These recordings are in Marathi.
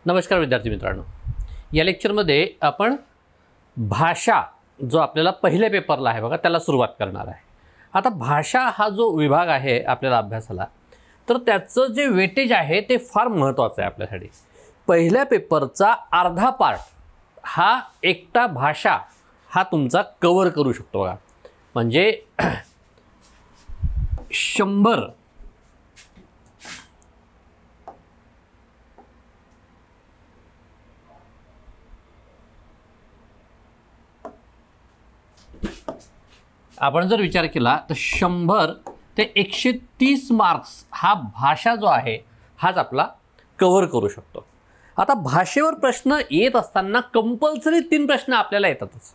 नमस्कार विद्यार्थी मित्रांनो, या लेक्चरमध्ये आपण भाषा जो आपल्याला पहिल्या पेपरला आहे बघा त्याला सुरुवात करणार आहे। आता भाषा हा जो विभाग आहे आपल्याला अभ्यासाला, तर त्याचं जे वेटेज आहे ते फार महत्त्वाचं आहे आपल्यासाठी। पहिल्या पेपरचा अर्धा पार्ट हा एकटा भाषा हा तुमचा कव्हर करू शकतो बघा। म्हणजे 100 आपण जर विचार केला तर 100 ते 130 मार्क्स हा भाषा जो आहे हाच आपला कव्हर करू शकतो। आता भाषेवर प्रश्न येत असताना कंपल्सरी 3 प्रश्न आपल्याला येतातच।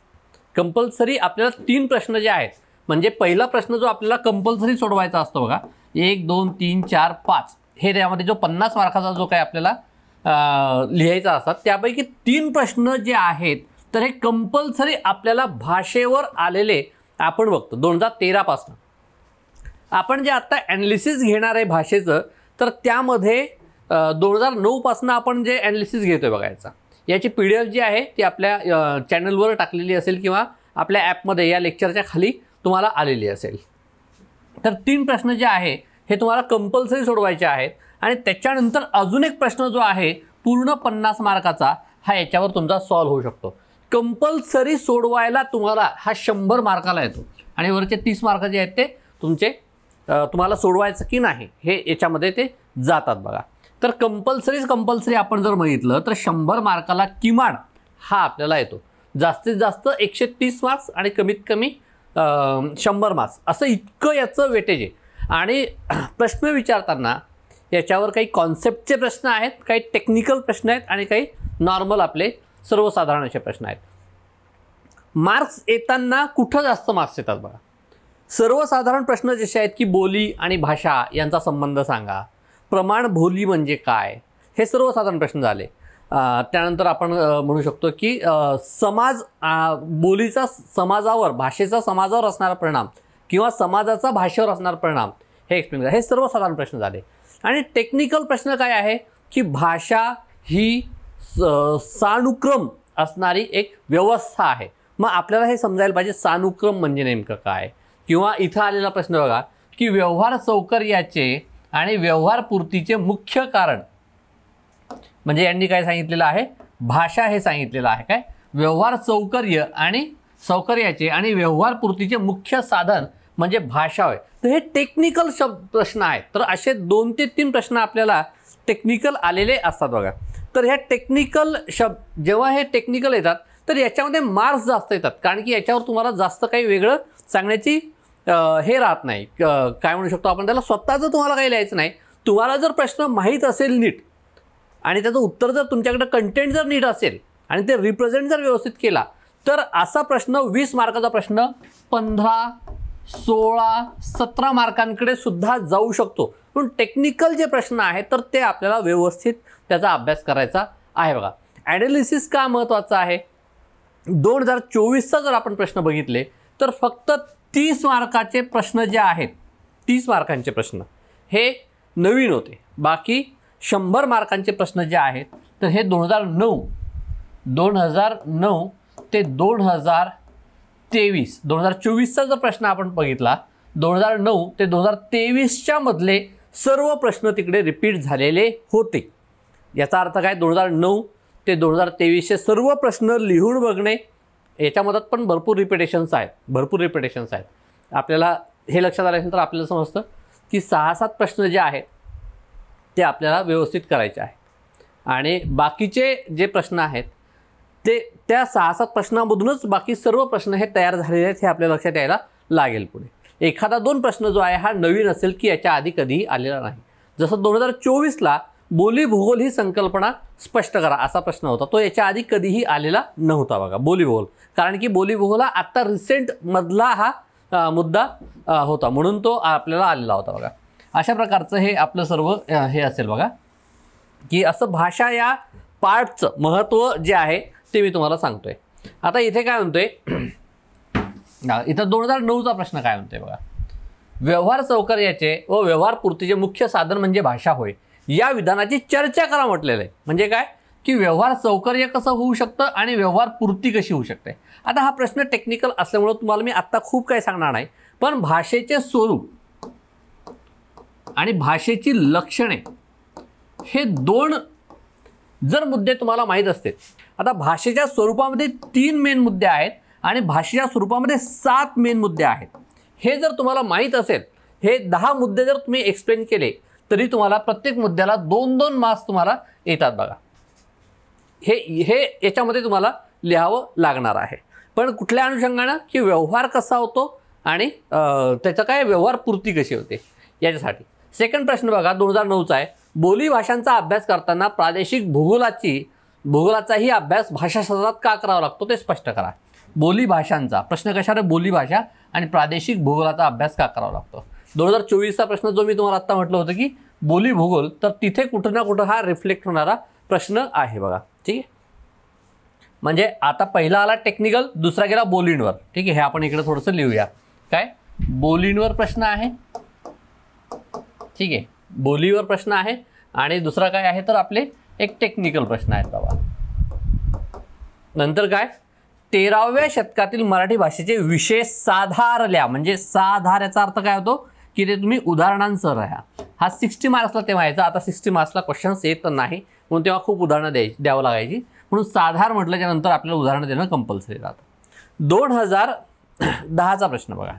कंपल्सरी आपल्याला 3 प्रश्न जे आहेत, म्हणजे पहिला प्रश्न जो आपल्याला कंपल्सरी सोडवायचा असतो बघा, 1 2 3 4 5 हे त्यामध्ये जो 50 मार्काचा जो काही आपल्याला लिहायचा असतात त्यापैकी 3 प्रश्न जे आहेत तर हे कंपल्सरी आपल्याला भाषेवर आलेले आपण बघतो। 2013 पासून आपण जे आता ॲनालिसिस घेणार आहे भाषेचं, तर त्यामध्ये 2009 पासून आपण जे ॲनालिसिस घेतोय बघायचा, याची PDF जी आहे ती आपल्या चॅनलवर टाकलेली असेल किंवा आपल्या ॲपमध्ये या लेक्चरच्या खाली तुम्हाला आलेली असेल। तर 3 प्रश्न जे आहे हे तुम्हाला कंपल्सरी सोडवायचे आहेत आणि त्याच्यानंतर अजून एक प्रश्न जो आहे पूर्ण 50 मार्काचा हा याच्यावर तुमचा सॉल्व्ह होऊ शकतो। कंपल्सरी सोडवायला तुम्हाला हा 100 मार्काला येतो आणि वरचे 30 मार्क जे आहेत ते तुमचे तुम्हाला सोडवायचं की नाही हे याच्यामध्ये ते जातात बघा। तर कंपल्सरी आपण जर बघितलं तर 100 मार्काला किमान हा आपल्याला येतो। जास्तीत जास्त 130 मार्क्स आणि कमीत कमी 100 मार्क्स असं इतकं याचं वेटेज आहे। आणि प्रश्न विचारताना याच्यावर काही कॉन्सेप्टचे प्रश्न आहेत, काही टेक्निकल प्रश्न आहेत आणि काही नॉर्मल आपले सर्वसाधारण असे प्रश्न आहेत। मार्क्स येताना कुठं जास्त मार्क्स येतात बघा। सर्वसाधारण प्रश्न जसे आहेत की बोली आणि भाषा यांचा संबंध सांगा, प्रमाण बोली म्हणजे काय, हे सर्वसाधारण प्रश्न झाले। त्यानंतर आपण म्हणू शकतो की समाज, बोलीचा समाजावर, भाषेचा समाजावर असणारा परिणाम किंवा समाजाचा भाषेवर असणारा परिणाम हे एक्सप्लेन करा, हे सर्वसाधारण प्रश्न झाले। आणि टेक्निकल प्रश्न काय आहे की भाषा ही सानुक्रम असणारी एक व्यवस्था आहे। मग आपल्याला हे समजायला पाहिजे सानुक्रम म्हणजे नेमकं काय। किंवा इथं आलेला प्रश्न बघा की व्यवहार सौकर्याचे आणि व्यवहार पूर्तीचे मुख्य कारण, म्हणजे यांनी काय सांगितलेलं आहे, भाषा हे सांगितलेलं आहे काय, व्यवहार सौकर्याचे आणि व्यवहार पूर्तीचे मुख्य साधन म्हणजे भाषा होय। तर हे टेक्निकल प्रश्न आहेत। तर असे 2 ते 3 प्रश्न आपल्याला टेक्निकल आलेले असतात बघा। तर ह्या टेक्निकल जेव्हा हे टेक्निकल येतात तर याच्यामध्ये मार्क्स जास्त येतात, कारण की याच्यावर तुम्हाला जास्त काही वेगळं सांगण्याची हे राहत नाही, काय म्हणू शकतो आपण त्याला, स्वतःचं तुम्हाला काही लिहायचं नाही। तुम्हाला जर प्रश्न माहीत असेल नीट आणि त्याचं उत्तर जर तुमच्याकडे कंटेंट जर नीट असेल आणि ते रिप्रेझेंट जर व्यवस्थित केला तर असा प्रश्न 20 मार्काचा प्रश्न 15, 16, 17 मार्कांकडे सुद्धा जाऊ शकतो। पण टेक्निकल जे प्रश्न आहेत तर ते आपल्याला व्यवस्थित त्याचा अभ्यास करायचा आहे बघा। ॲनालिसिस का महत्त्वाचं आहे, 2024चा जर आपण प्रश्न बघितले तर फक्त 30 मार्काचे प्रश्न जे आहेत, 30 मार्कांचे प्रश्न हे नवीन होते। बाकी 100 मार्कांचे प्रश्न जे आहेत तर हे 2009 ते 2023, 2024चा जर प्रश्न आपण बघितला 2009 ते 2023च्या मधले सर्व प्रश्न तिकडे रिपीट झालेले होते। याचा अर्थ काय, 2009 ते 2023चे सर्व प्रश्न लिहून बघणे, याच्यामध्ये पण भरपूर रिपिटेशन्स आहेत। आपल्याला हे लक्षात आल्यानंतर आपल्याला समजतं की 6-7 प्रश्न जे आहेत ते आपल्याला व्यवस्थित करायचे आहेत आणि बाकीचे जे प्रश्न आहेत ते त्या 6-7 प्रश्नांमधूनच बाकी सर्व प्रश्न हे तयार झालेले आहेत हे आपल्या लक्षात यायला लागेल। पुढे एखादा 2 प्रश्न जो आहे हा नवीन असेल की याच्या आधी कधीही आलेला नाही। जसं 2024ला बोली भूगोल ही संकल्पना स्पष्ट करा असा प्रश्न होता, तो याच्या आधी कधीही आलेला नव्हता बघा, बोली भूगोल। कारण की बोली भूगोल हा आत्ता रिसेंट मधला हा मुद्दा होता, म्हणून तो आपल्याला आलेला होता बघा। अशा प्रकारचं हे आपलं सर्व हे असेल बघा, की असं भाषा या पार्टचं महत्त्व जे आहे ते मी तुम्हाला सांगतोय। आता इथे काय म्हणतोय, इथं 2009चा प्रश्न काय म्हणतोय बघा, व्यवहार सौकर्याचे व व्यवहार पूर्तीचे मुख्य साधन म्हणजे भाषा होय, या विधानाची चर्चा करा म्हटलेलं आहे। म्हणजे काय की व्यवहार सौकर्य कसं होऊ शकतं आणि व्यवहार पूर्ती कशी होऊ शकते. आता हा प्रश्न टेक्निकल असल्यामुळं तुम्हाला मी आत्ता खूप काही सांगणार नाही, पण भाषेचे स्वरूप आणि भाषेची लक्षणे हे दोन जर मुद्दे तुम्हाला माहीत असतील. आता भाषेच्या स्वरूपामध्ये 3 मेन मुद्दे आहेत आणि भाषेच्या स्वरूपामध्ये 7 मेन मुद्दे आहेत. हे जर तुम्हाला माहीत असेल, हे 10 मुद्दे जर तुम्ही एक्सप्लेन केले तरी तुम्हाला प्रत्येक मुद्द्याला 2-2 मार्क्स तुम्हाला येतात बघा. हे याच्यामध्ये तुम्हाला लिहावं लागणार आहे. पण कुठल्या अनुषंगानं, की व्यवहार कसा होतो आणि त्याचं काय व्यवहार पूर्ती कशी होते याच्यासाठी. सेकंड प्रश्न बघा 2009चा आहे. बोली भाषांचा अभ्यास करताना प्रादेशिक भूगोलाचाही अभ्यास भाषाशास्त्रात का करावा लागतो ते स्पष्ट करा. बोली भाषांचा प्रश्न कशावर, बोली भाषा आणि प्रादेशिक भूगोलाचा अभ्यास का करावा लागतो. 2024चा प्रश्न जो मी तुम्हाला आत्ता म्हटलं होतं की बोली भूगोल, तर तिथे कुठं ना कुठं हा रिफ्लेक्ट होणारा प्रश्न आहे बघा. ठीक आहे, म्हणजे आता पहिला आला टेक्निकल, दुसरा गेला बोलींवर. ठीक आहे, हे आपण इकडे थोडंसं लिहूया. काय बोलींवर प्रश्न आहे. ठीक आहे, बोलीवर प्रश्न आहे आणि दुसरा काय आहे तर आपले एक टेक्निकल प्रश्न आहेत बाबा. नंतर काय 13व्या शतकातील मराठी भाषेचे विषय साधारल्या, म्हणजे साधार याचा अर्थ काय होतो की ते तुम्ही उदाहरणांसह राहा. हा 60 मार्क्सला तेव्हा यायचा, आता 60 मार्क्सला क्वेश्चन्स येत नाही म्हणून तेव्हा खूप उदाहरणं द्यावं लागायची, म्हणून साधार म्हटल्याच्या नंतर आपल्याला उदाहरणं देणं कंपल्सरी राहतं. 2010चा प्रश्न बघा.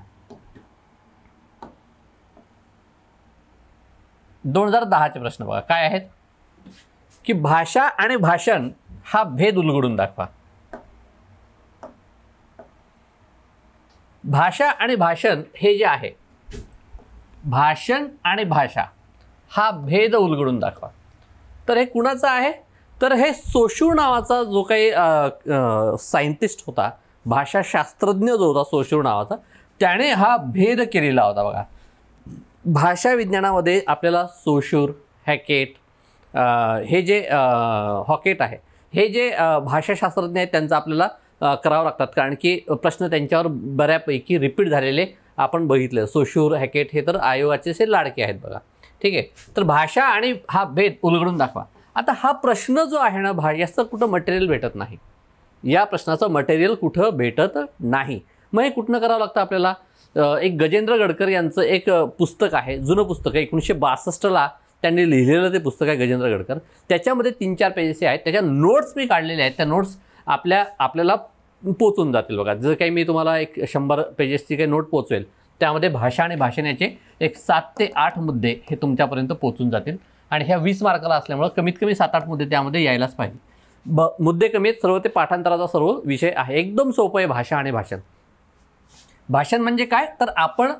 2010चे प्रश्न बघा काय आहेत की भाषा आणि भाषण हा भेद उलगडून दाखवा. भाषा आणि भाषण हे जे आहे, भाषण आणि भाषा हा भेद उलगडून दाखवा. तर हे कुणाचं आहे तर हे सोशूर नावाचा जो काही सायंटिस्ट होता, भाषाशास्त्रज्ञ जो होता सोशूर नावाचा, त्याने हा भेद केलेला होता बघा. भाषा विज्ञानामध्ये आपल्याला सोशूर, हॅकेट, हे जे हॉकेट आहे, हे जे भाषाशास्त्रज्ञ आहेत त्यांचं आपल्याला करावं लागतात, कारण की प्रश्न त्यांच्यावर बऱ्यापैकी रिपीट झालेले आपण बघितले. सोशूर, हॅकेट हे तर आयोगाचे असे लाडके आहेत बघा. ठीक आहे, तर भाषा आणि हा भेद उलगडून दाखवा. आता हा प्रश्न जो आहे ना, याचं कुठं मटेरियल भेटत नाही. या प्रश्नाचं मटेरियल कुठं भेटत नाही. मग हे कुठनं करावं लागतं आपल्याला. एक गजेंद्र गडकर यांचं एक पुस्तक आहे, जुनं पुस्तक आहे, 1962ला त्यांनी लिहिलेलं ते पुस्तक आहे गजेंद्र गडकर. त्याच्यामध्ये 3-4 पेजेस आहेत, त्याच्या नोट्स मी काढलेल्या आहेत. त्या नोट्स आपल्याला पोचून जातील बघा. जर काही मी तुम्हाला एक 100 पेजेसची काही नोट पोचवेल, त्यामध्ये भाषा आणि भाषणाचे एक 7 ते 8 मुद्दे हे तुमच्यापर्यंत पोचून जातील. आणि ह्या 20 मार्काला असल्यामुळं कमीत कमी 7-8 मुद्दे त्यामध्ये यायलाच पाहिजे. मुद्दे कमी आहेत, सर्व ते पाठांतराचा सर्व विषय आहे. एकदम सोपं आहे भाषा आणि भाषण. भाषण म्हणजे काय तर आपण,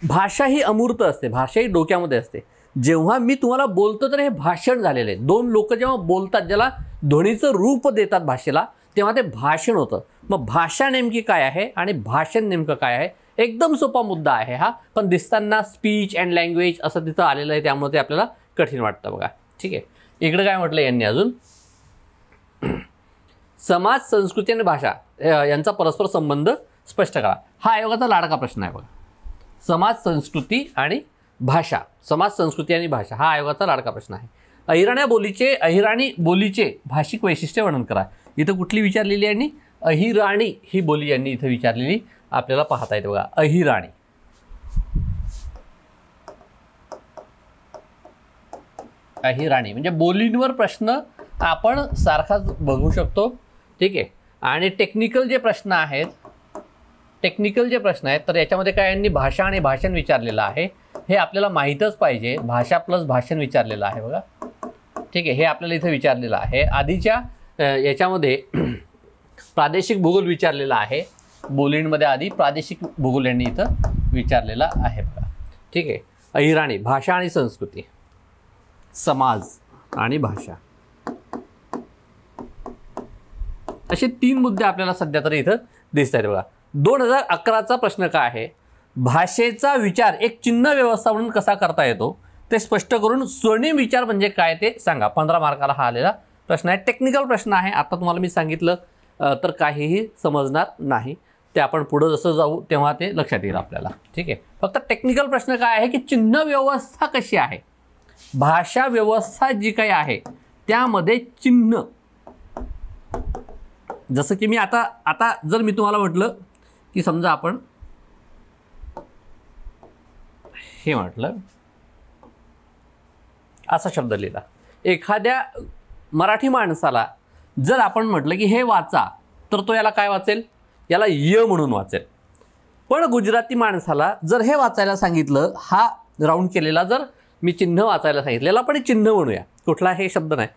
भाषा ही अमूर्त असते, भाषा ही डोक्यामध्ये असते. जेव्हा मी तुम्हाला बोलतो तर हे भाषण झालेलं आहे. 2 लोक जेव्हा बोलतात, ज्याला ध्वनीचं रूप देतात भाषेला, तेव्हा ते भाषण होतं. मग भाषा नेमकी काय आहे आणि भाषण नेमकं काय आहे, एकदम सोपा मुद्दा आहे हा, पण दिसताना स्पीच अँड लँग्वेज असं तिथं आलेलं आहे, त्यामुळे ते आपल्याला कठीण वाटतं बघा. ठीक आहे, इकडे काय म्हटलं यांनी अजून, समाज, संस्कृती आणि भाषा यांचा परस्पर संबंध स्पष्ट करा. हा आयोगाचा लाडका प्रश्न आहे बघा. समाज, संस्कृती आणि भाषा, समाज, संस्कृती आणि भाषा हा आयोगाचा लाडका प्रश्न आहे. अहिराणी बोलीचे भाषिक वैशिष्ट्य वर्णन करा. इथं कुठली विचारलेली आहे, अहिराणी ही बोली यांनी इथं विचारलेली आपल्याला पाहता येते बघा. अहिराणी, अहिराणी म्हणजे बोलींवर प्रश्न आपण सारखाच बघू शकतो. ठीक आहे, आणि टेक्निकल जे प्रश्न आहेत, तर याच्यामध्ये काय यांनी भाषा आणि भाषण विचारलेलं आहे, हे आपल्याला माहीतच पाहिजे. भाषा प्लस भाषण विचारलेलं आहे बघा. ठीक आहे, हे आपल्याला इथं विचारलेलं आहे. आधीच्या याच्यामध्ये प्रादेशिक भूगोल विचारलेला आहे. बोलींमध्ये आधी प्रादेशिक भूगोल यांनी इथं विचारलेला आहे बघा. ठीक आहे, अहिराणी भाषा आणि संस्कृती, समाज आणि भाषा, असे 3 मुद्दे आपल्याला सध्या तरी इथं दिसत आहेत बघा. 2011चा प्रश्न काय आहे, भाषेचा विचार एक चिन्ह व्यवस्था म्हणून कसा करता येतो ते स्पष्ट करून स्वर्णिम विचार म्हणजे काय ते सांगा. 15 मार्काला हा आलेला प्रश्न आहे. टेक्निकल प्रश्न आहे. आता तुम्हाला मी सांगितलं तर काहीही समजणार नाही, ते आपण पुढं जसं जाऊ तेव्हा ते लक्षात येईल आपल्याला. ठीक आहे, फक्त टेक्निकल प्रश्न काय आहे की चिन्ह व्यवस्था कशी आहे, भाषा व्यवस्था जी काही आहे त्यामध्ये चिन्ह, जसं की मी आता जर मी तुम्हाला म्हटलं की समजा आपण हे म्हटलं असा शब्द लिहिला, एखाद्या मराठी माणसाला जर आपण म्हटलं की हे वाचा, तर तो याला काय वाचेल? याला य म्हणून वाचेल. पण गुजराती माणसाला जर हे वाचायला सांगितलं, हा राऊंड केलेला जर मी चिन्ह वाचायला सांगितलेला, पण चिन्ह म्हणूया, कुठला हे शब्द नाही.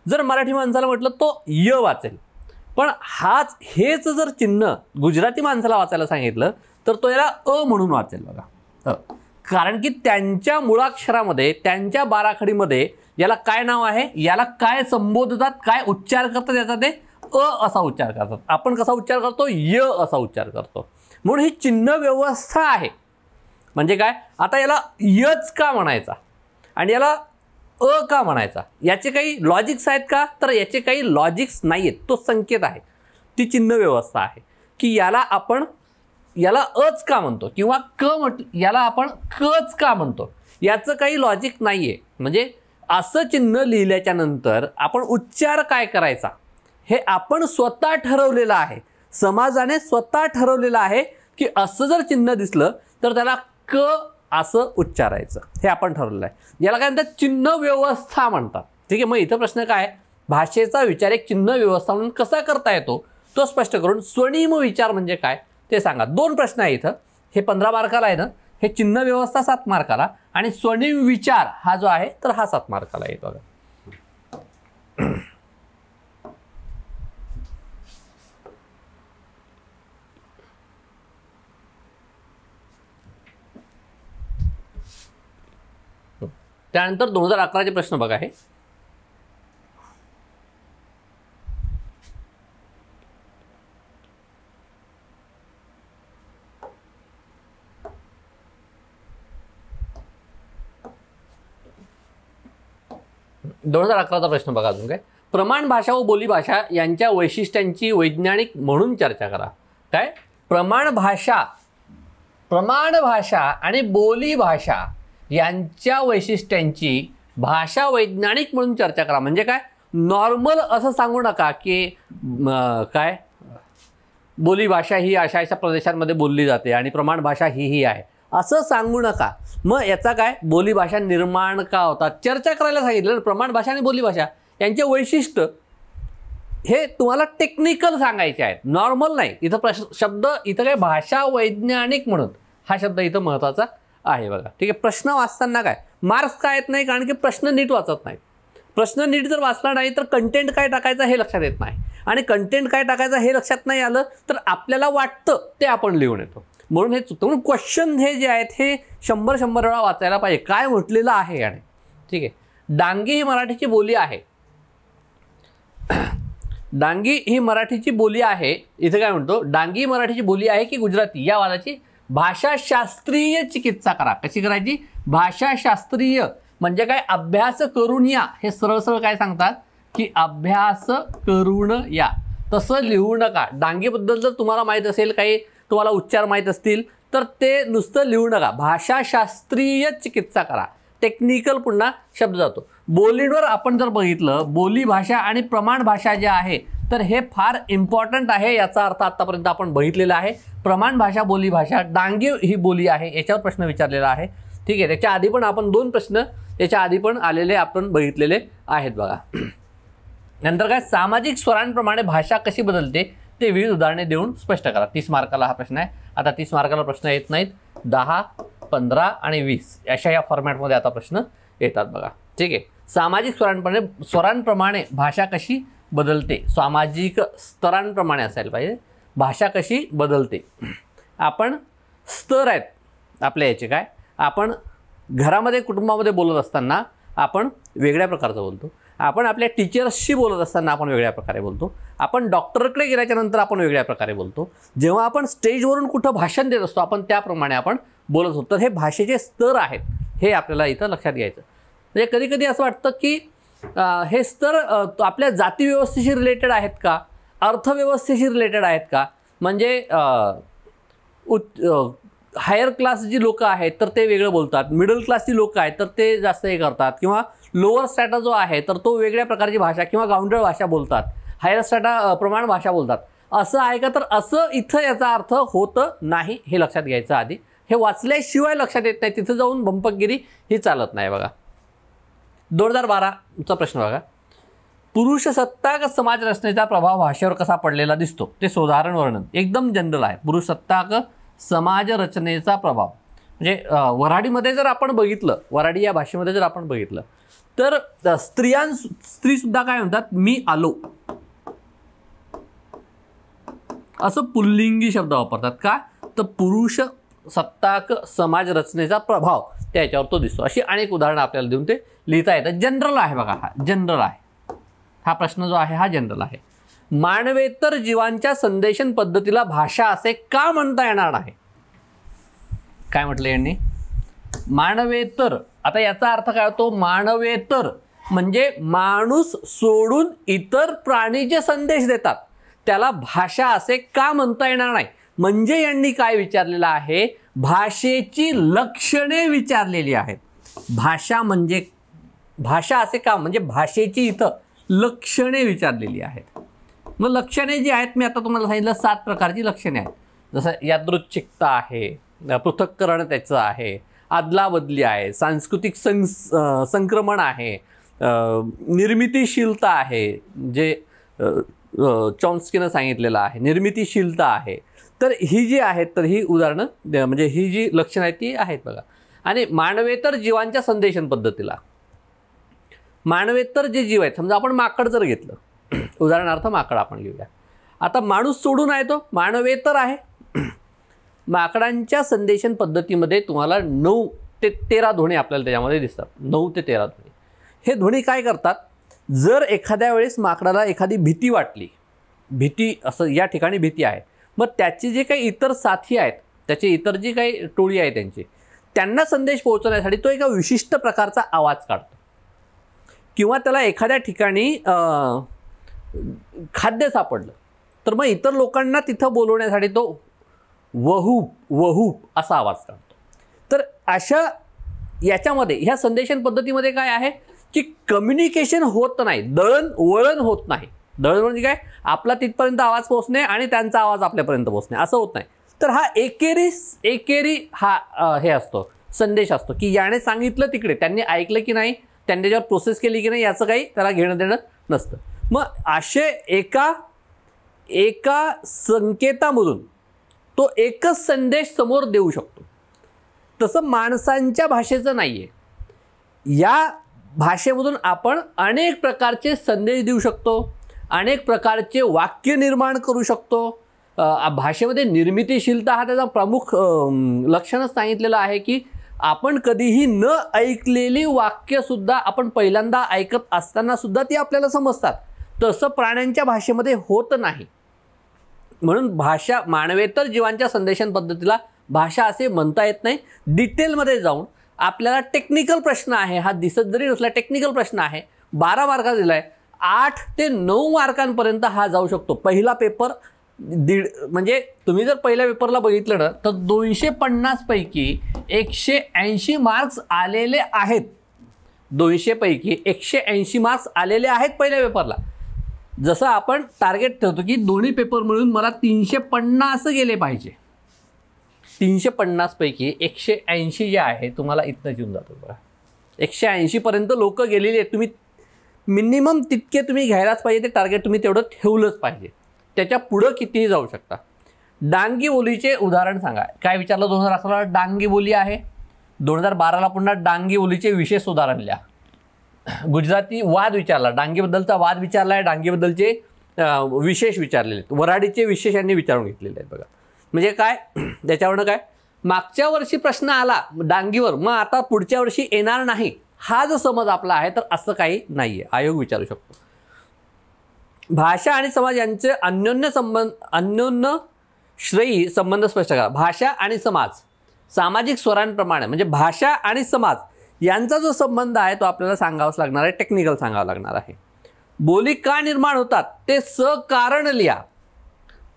जर मराठी माणसाला म्हटलं तो य वाचेल, पण हेच जर चिन्ह गुजराती माणसाला वाचायला सांगितलं तर तो याला अ म्हणून वाचेल बघा. कारण की त्यांच्या मुळाक्षरामध्ये, त्यांच्या बाराखडीमध्ये याला काय नाव आहे, याला काय संबोधतात, काय उच्चार करतात, याचा ते अ असा उच्चार करतात. आपण कसा उच्चार करतो? य असा उच्चार करतो. म्हणून ही चिन्ह व्यवस्था आहे. म्हणजे काय, आता याला यच का म्हणायचा आणि याला अ का म्हणायचा, याचे काही लॉजिक्स आहेत का? तर याचे काही लॉजिक्स नाही आहेत. तो संकेत आहे, ती चिन्ह व्यवस्था आहे की याला अच का म्हणतो किंवा याला आपण कच का म्हणतो, याचं काही लॉजिक नाही आहे. म्हणजे असं चिन्ह लिहिल्याच्या नंतर आपण उच्चार काय करायचा हे आपण स्वतः ठरवलेलं आहे. समाजाने स्वतः ठरवलेलं आहे की असं जर चिन्ह दिसलं तर त्याला क असं उच्चारायचं, हे आपण ठरवलेलं आहे. याला काय म्हणतात? चिन्ह व्यवस्था म्हणतात. ठीक आहे. मग इथं प्रश्न काय आहे, भाषेचा विचार एक चिन्ह व्यवस्था म्हणून कसा करता येतो तो स्पष्ट करून स्वनिम विचार म्हणजे काय ते सांगा. 2 प्रश्न आहे इथं. हे 15 मार्काला आहे ना, हे चिन्ह व्यवस्था 7 मार्काला आणि स्वनिम विचार हा जो आहे तर हा 7 मार्काला आहे बघा. त्यानंतर 2011चे प्रश्न बघा. हे 2011चा प्रश्न बघा. अजून काय, प्रमाण भाषा व बोली भाषा यांच्या वैशिष्ट्यांची वैज्ञानिक म्हणून चर्चा करा. काय, प्रमाण भाषा आणि बोली भाषा यांच्या वैशिष्ट्यांची भाषा वैज्ञानिक म्हणून चर्चा करा. म्हणजे काय, नॉर्मल असं सांगू नका की काय बोली भाषा ही अशा प्रदेशांमध्ये बोलली जाते आणि प्रमाण भाषा ही आहे असं सांगू नका. मग याचा काय, बोली भाषा निर्माण का होतात चर्चा करायला सांगितलं. प्रमाण भाषा आणि बोली भाषा यांचे वैशिष्ट्य हे तुम्हाला टेक्निकल सांगायचे आहेत, नॉर्मल नाही. इथं शब्द इथं काय भाषा वैज्ञानिक म्हणून हा शब्द इथं महत्त्वाचा आहे बघा. ठीक आहे. प्रश्न वाचताना काय मार्क्स काय येत नाही, कारण की प्रश्न नीट वाचत नाही. प्रश्न नीट जर वाचला नाही तर कंटेंट काय टाकायचं हे लक्षात येत नाही, आणि कंटेंट काय टाकायचं हे लक्षात नाही आलं तर आपल्याला वाटतं ते आपण लिहून येतो. म्हणून हे चुकतं. म्हणून क्वेश्चन हे जे आहेत हे 100 वेळा वाचायला पाहिजे, काय म्हटलेलं आहे. आणि ठीक आहे, डांगी ही मराठीची बोली आहे. डांगी ही मराठीची बोली आहे. इथं काय म्हणतो, डांगी मराठीची बोली आहे की गुजराती या वादाची भाषाशास्त्रीय चिकित्सा करा. कशी करायची? भाषाशास्त्रीय म्हणजे काय, अभ्यास करून या. हे सरळ सरळ काय सांगतात की अभ्यास करून या, तसं लिहू नका. डांगीबद्दल जर तुम्हाला माहीत असेल, काही तुम्हाला उच्चार माहीत असतील तर ते नुसतं लिहू नका. भाषाशास्त्रीय चिकित्सा करा. टेक्निकल पुन्हा शब्द जातो. बोलींवर आपण जर बघितलं, बोली भाषा आणि प्रमाण भाषा जे आहे तर हे फार इम्पॉर्टंट आहे. याचा अर्थ आतापर्यंत आपण बघितलेला आहे. प्रमाण भाषा, बोली भाषा, डांगी ही बोली आहे याच्यावर प्रश्न विचारलेला आहे. ठीक आहे. त्याच्या आधी पण आपण 2 प्रश्न त्याच्या आधी पण आलेले आपण बघितलेले आहेत बघा. नंतर काय, सामाजिक स्वरांप्रमाणे भाषा कशी बदलते ते विविध उदाहरणे देऊन स्पष्ट करा. 30 मार्काला हा प्रश्न आहे. आता 30 मार्काला प्रश्न येत नाहीत, 10, 15 आणि 20 अशा या फॉर्मॅटमध्ये आता प्रश्न येतात बघा. ठीक आहे. सामाजिक स्वरांप्रमाणे भाषा कशी बदलते, सामाजिक स्तरांप्रमाणे असायला पाहिजे. भाषा कशी बदलते. आपण स्तर आहेत आपल्या याचे. काय, आपण घरामध्ये कुटुंबामध्ये बोलत असताना आपण वेगळ्या प्रकारचं बोलतो. आपण आपल्या टीचर्सशी बोलत असताना आपण वेगळ्या प्रकारे बोलतो. आपण डॉक्टरकडे गेल्याच्या नंतर आपण वेगळ्या प्रकारे बोलतो. जेव्हा आपण स्टेजवरून कुठं भाषण देत असतो आपण त्याप्रमाणे आपण बोलत होतो. तर हे भाषेचे स्तर आहेत, हे आपल्याला इथं लक्षात घ्यायचं. म्हणजे कधी कधी असं वाटतं की हे स्तर आपल्या जातीव्यवस्थेशी रिलेटेड आहेत का, अर्थव्यवस्थेशी रिलेटेड आहेत का. म्हणजे हायर क्लास जी लोक आहेत तर ते वेगळं बोलतात, मिडल क्लासची लोक आहेत तर ते जास्त हे करतात, किंवा लोअर स्ट्रॅटा जो आहे तर तो वेगळ्या प्रकारची भाषा किंवा गावंढळ भाषा बोलतात, हायर स्ट्रॅटा प्रमाण भाषा बोलतात, असं आहे का? तर असं इथं याचा अर्थ होतं नाही, हे लक्षात घ्यायचं आधी. हे वाचल्याशिवाय लक्षात येत नाही, तिथं जाऊन भंपकगिरी ही चालत नाही. बघा 2012चा प्रश्न बघा, पुरुषसत्ताक समाज रचनेचा प्रभाव भाषेवर कसा पडलेला दिसतो ते साधारण वर्णन. एकदम जनरल आहे. पुरुषसत्ताक समाज रचनेचा प्रभाव म्हणजे वऱ्हाडीमध्ये जर आपण बघितलं, वऱ्हाडी या भाषेमध्ये जर आपण बघितलं तर स्त्रीसुद्धा काय म्हणतात, मी आलो, असं पुल्लिंगी शब्द वापरतात. का? तर पुरुष सत्ताक समाज रचनेचा प्रभाव त्याच्यावर तो दिसतो. अशी अनेक उदाहरणं आपल्याला देऊन ते लिहिता येतं. जनरल आहे बघा, हा जनरल आहे. हा प्रश्न जो आहे हा जनरल आहे. मानवेतर जीवांच्या संदेशन पद्धतीला भाषा असे का म्हणता येणार नाही? काय म्हटलं यांनी? मानवेतर. आता याचा अर्थ काय होतो? मानवेतर म्हणजे माणूस सोडून इतर प्राणी जे संदेश देतात त्याला भाषा असे का म्हणता येणार नाही? म्हणजे यांनी काय विचारलेलं आहे? भाषेची लक्षणे विचारलेली आहेत. भाषा म्हणजे भाषा असे का, म्हणजे भाषेची इथं लक्षणे विचारलेली आहेत. मग लक्षणे जी आहेत मी आता तुम्हाला सांगितलं 7 प्रकारची लक्षणे आहेत. जसं यादृच्छिकता आहे, पृथक्करण त्याचं आहे, आदलाबदली आहे, सांस्कृतिक संक्रमण आहे, निर्मितीशीलता आहे, जे चॉम्स्कीनं सांगितलेलं आहे, निर्मितीशीलता आहे. तर ही जी आहेत तर ही उदाहरणं म्हणजे ही जी लक्षणं आहेत ती आहेत बघा. आणि मानवेतर जीवांच्या संदेशन पद्धतीला, मानवेतर जे जीव आहेत, समजा आपण माकड जर घेतलं, उदाहरणार्थ माकड आपण घेऊया. आता माणूस सोडून आहे तो मानवेतर आहे. माकडांच्या संदेशन पद्धतीमध्ये तुम्हाला 9 ते 13 ध्वनी आपल्याला त्याच्यामध्ये दिसतात. 9 ते 13 ध्वनी. हे ध्वनी काय करतात? जर एखाद्या वेळेस माकडाला एखादी भीती वाटली, भीती असं या ठिकाणी भीती आहे, मग त्याचे जे काही इतर साथी आहेत, त्याचे इतर जी काही टोळी आहे त्यांना संदेश पोहोचवण्यासाठी तो एका विशिष्ट प्रकारचा आवाज काढतो. किंवा त्याला एखाद्या ठिकाणी खाद्य सापडलं तर मग इतर लोकांना तिथं बोलवण्यासाठी तो वहूप वहूप असा आवाज काढतो. तर अशा याच्यामध्ये ह्या संदेशन पद्धतीमध्ये काय आहे की कम्युनिकेशन होत नाही, दळणवळण होत नाही. दळण म्हणजे काय? आपला तिथपर्यंत आवाज पोहोचणे आणि त्यांचा आवाज आपल्यापर्यंत पोहोचणे असं होत नाही. तर हा एकेरी हा हे असतो, संदेश असतो की याने सांगितलं तिकडे, त्यांनी ऐकलं की नाही, त्यांनी त्याच्यावर प्रोसेस केली की नाही, याचं काही त्याला घेणं देणं नसतं. मग असे एका संकेतामधून तो एकच संदेश समोर देऊ शकतो. तसं माणसांच्या भाषेचं नाही आहे. या भाषेमधून आपण अनेक प्रकारचे संदेश देऊ शकतो, अनेक प्रकारचे वाक्य निर्माण करू शकतो. भाषेमध्ये निर्मितीशीलता हा त्याचा प्रमुख लक्षणच सांगितलेलं आहे की आपण कधीही न ऐकलेली वाक्यसुद्धा आपण पहिल्यांदा ऐकत असताना सुद्धा ती आपल्याला समजतात. तसं प्राण्यांच्या भाषेमध्ये होत नाही. म्हणून भाषा, मानवेतर जीवांच्या संदेशन पद्धतीला भाषा असे म्हणता येत नाही. डिटेलमध्ये जाऊन आपल्याला टेक्निकल प्रश्न आहे, हा दिसत जरी नसला टेक्निकल प्रश्न आहे, 12 मार्काचा दिला आहे, 8 ते 9 मार्कांपर्यंत हा जाऊ शकतो. पहिला पेपर म्हणजे तुम्ही जर पहिल्या पेपरला बघितलं ना तर 250 पैकी 180 मार्क्स आलेले आहेत. 200 पैकी 180 मार्क्स आलेले आहेत पहिल्या पेपरला. जसं आपण टार्गेट ठेवतो की दोन्ही पेपर मिळून मला 350 गेले पाहिजे. 350 पैकी 180 जे आहे तुम्हाला इथनं येऊन जातो बघा. 180 पर्यंत लोक गेलेली आहेत. तुम्ही मिनिमम तितके तुम्ही घ्यायलाच पाहिजे. ते टार्गेट तुम्ही तेवढं ठेवलंच पाहिजे. त्याच्या पुढं कितीही जाऊ शकता. डांगी बोलीचे उदाहरण सांगा. काय विचारलं? 2011ला डांगी बोली आहे, 2012ला पुन्हा डांगी बोलीचे विशेष उदाहरण लिहा. गुजराती वाद विचारला, डांगीबद्दलचा वाद विचारला आहे, डांगीबद्दलचे विशेष विचारलेले आहेत, वऱ्हाडीचे विशेष यांनी विचारून घेतलेले आहेत बघा. म्हणजे काय त्याच्यावरनं काय, मागच्या वर्षी प्रश्न आला डांगीवर, मग आता पुढच्या वर्षी येणार नाही, हा जो समज आपला आहे तर असं काही नाही आहे. आयोग विचारू शकतो. भाषा आणि समाज यांचे अन्योन्य श्रेयी संबंध स्पष्ट करा. भाषा आणि समाज सामाजिक स्वरांप्रमाणे, म्हणजे भाषा आणि समाज यांचा जो संबंध आहे तो आपल्याला सांगावाच लागणार आहे, टेक्निकल सांगावं लागणार आहे. बोली का निर्माण होतात ते सकारण लिहा.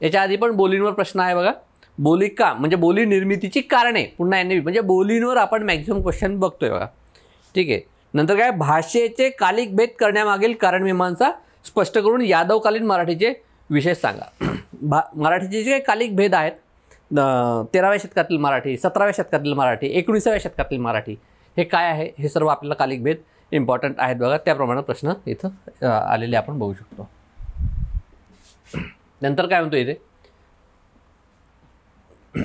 याच्या आधी पण बोलींवर प्रश्न आहे बघा. बोली का म्हणजे बोली निर्मितीची कारणे, पुन्हा यांनी म्हणजे बोलींवर आपण मॅक्झिमम क्वेश्चन बघतोय बघा. ठीक आहे. नंतर काय, भाषेचे कालिक भेद करण्यामागील कारणमीमांसा स्पष्ट करून यादवकालीन मराठीचे विशेष सांगा. मराठीचे जे कालिक भेद आहेत, 13व्या शतकातील मराठी, 17व्या शतकातील मराठी, 19व्या शतकातील मराठी, हे काय आहे, हे सर्व आपल्याला कालिक भेद इम्पॉर्टंट आहेत बघा. त्याप्रमाणे प्रश्न इथं आलेले आपण बघू शकतो. नंतर काय म्हणतो इथे, -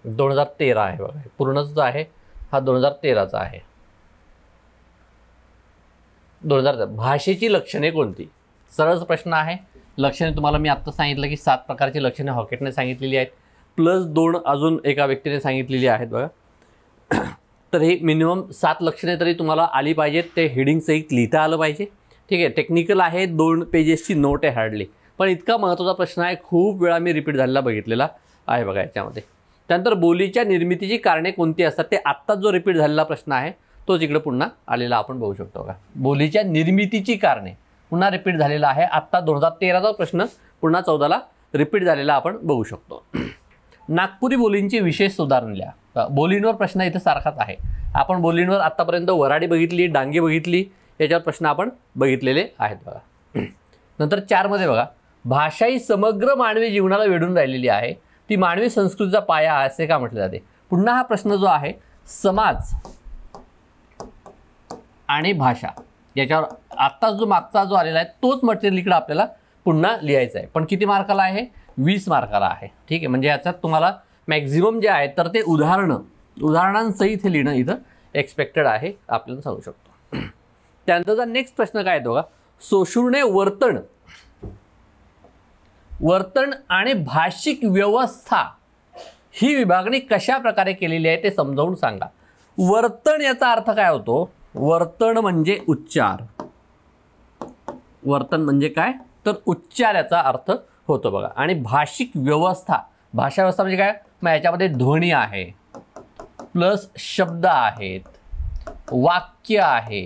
2013 आहे बघा, पूर्णच जो आहे हा 2013चा आहे. 2013. भाषेची लक्षणे कोणती? सरळ प्रश्न आहे. लक्षणे तुम्हाला मी आत्ता सांगितलं की 7 प्रकारची लक्षणे हॉकेटने सांगितलेली आहेत, +2 अजून एका व्यक्तीने सांगितलेली आहेत बघा. तर हे मिनिमम 7 लक्षणे तरी तुम्हाला आली पाहिजेत, ते हेडिंग सहित लिहिता आलं पाहिजे. ठीक आहे, टेक्निकल आहे, 2 पेजेसची नोट आहे हार्डली, पण इतका महत्त्वाचा प्रश्न आहे, खूप वेळा मी रिपीट झालेला बघितलेला आहे बघा याच्यामध्ये. त्यानंतर बोलीच्या निर्मितीची कारणे कोणती असतात, ते आत्ताच जो रिपीट झालेला प्रश्न आहे तोच इकडे पुन्हा आलेला आपण बघू शकतो बघा. बोलीच्या निर्मितीची कारणे पुन्हा रिपीट झालेला आहे, आत्ता 2013चा प्रश्न पुन्हा 14ला रिपीट झालेला आपण बघू शकतो. नागपुरी बोलींची विशेष उदाहरण लिहा. बोलींवर प्रश्न इथे सारखाच आहे. आपण बोलींवर आत्तापर्यंत वराडी बघितली, डांगी बघितली, याच्यावर प्रश्न आपण बघितलेले आहेत बघा. नंतर 4 मध्ये बघा, भाषा ही समग्र मानवी जीवनाला वेढून राहिलेली आहे, ती मानवी संस्कृतीचा पाया असे का म्हटले जाते. पुन्हा हा प्रश्न जो आहे समाज आणि भाषा याच्यावर आत्ताच जो मागचा जो आलेला आहे तोच मटेरियल इकडे आपल्याला पुन्हा लिहायचं आहे. पण किती मार्काला आहे? 20 मार्काला आहे. ठीक आहे, म्हणजे याच्यात तुम्हाला मॅक्झिमम जे आहे तर ते उदाहरणांसहित हे लिहिणं इथं एक्सपेक्टेड आहे, आपल्याला सांगू शकतो. त्यानंतरचा नेक्स्ट प्रश्न काय येतो का, सोशुरने वर्तन आणि भाषिक व्यवस्था ही विभागणी कशा प्रकारे केलेली आहे ते समजावून सांगा. वर्तन याचा अर्थ काय होतो? वर्तन म्हणजे उच्चार. वर्तन म्हणजे काय तर उच्चार याचा अर्थ होतो बघा. आणि भाषिक व्यवस्था, भाषा व्यवस्था म्हणजे काय, मग याच्यामध्ये ध्वनी आहे प्लस शब्द आहेत, वाक्य आहे.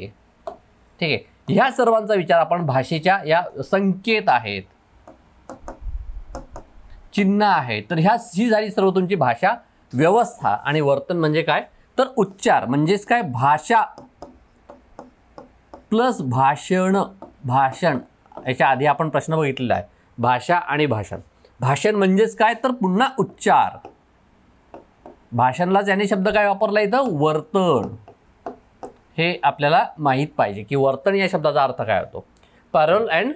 ठीक आहे, ह्या सर्वांचा विचार आपण भाषेच्या या संकेत आहेत, चिन्ह आहे, तर ही झाली सर्व तुमची भाषा व्यवस्था. आणि वर्तन म्हणजे काय तर उच्चार, म्हणजेच काय भाषा प्लस भाषण. याच्या आधी आपण प्रश्न बघितलेला आहे, भाषा आणि भाषण. भाषण म्हणजेच काय तर पुन्हा उच्चार. भाषणलाच याने शब्द काय वापरला इथं, वर्तन. हे आपल्याला माहीत पाहिजे की वर्तन या शब्दाचा अर्थ काय होतो. पॅरल अँड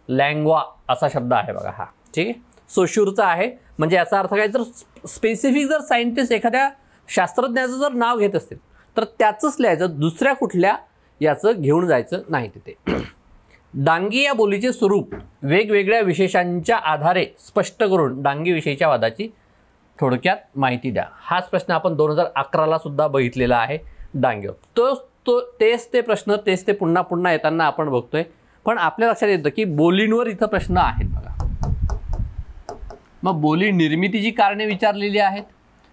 लँग्वा असा शब्द आहे बघा हा. ठीक आहे, सोशूरचा आहे, म्हणजे याचा अर्थ काय तर स्पेसिफिक जर सायंटिस्ट एखाद्या शास्त्रज्ञाचं जर नाव घेत असतील तर त्याचंच लिहायचं, दुसऱ्या कुठल्या याचं घेऊन जायचं नाही तिथे. डांगी या बोलीचे स्वरूप वेगवेगळ्या विशेषांच्या आधारे स्पष्ट करून डांगी विषयीच्या वादाची थोडक्यात माहिती द्या. हाच प्रश्न आपण 2011ला सुद्धा बघितलेला आहे डांगीवर. तेच ते प्रश्न तेच ते पुन्हा पुन्हा येताना आपण बघतोय. पण आपल्या लक्षात येतं की बोलींवर इथं प्रश्न आहेत बघा. मग बोली निर्मितीची कारणे विचारलेली आहेत,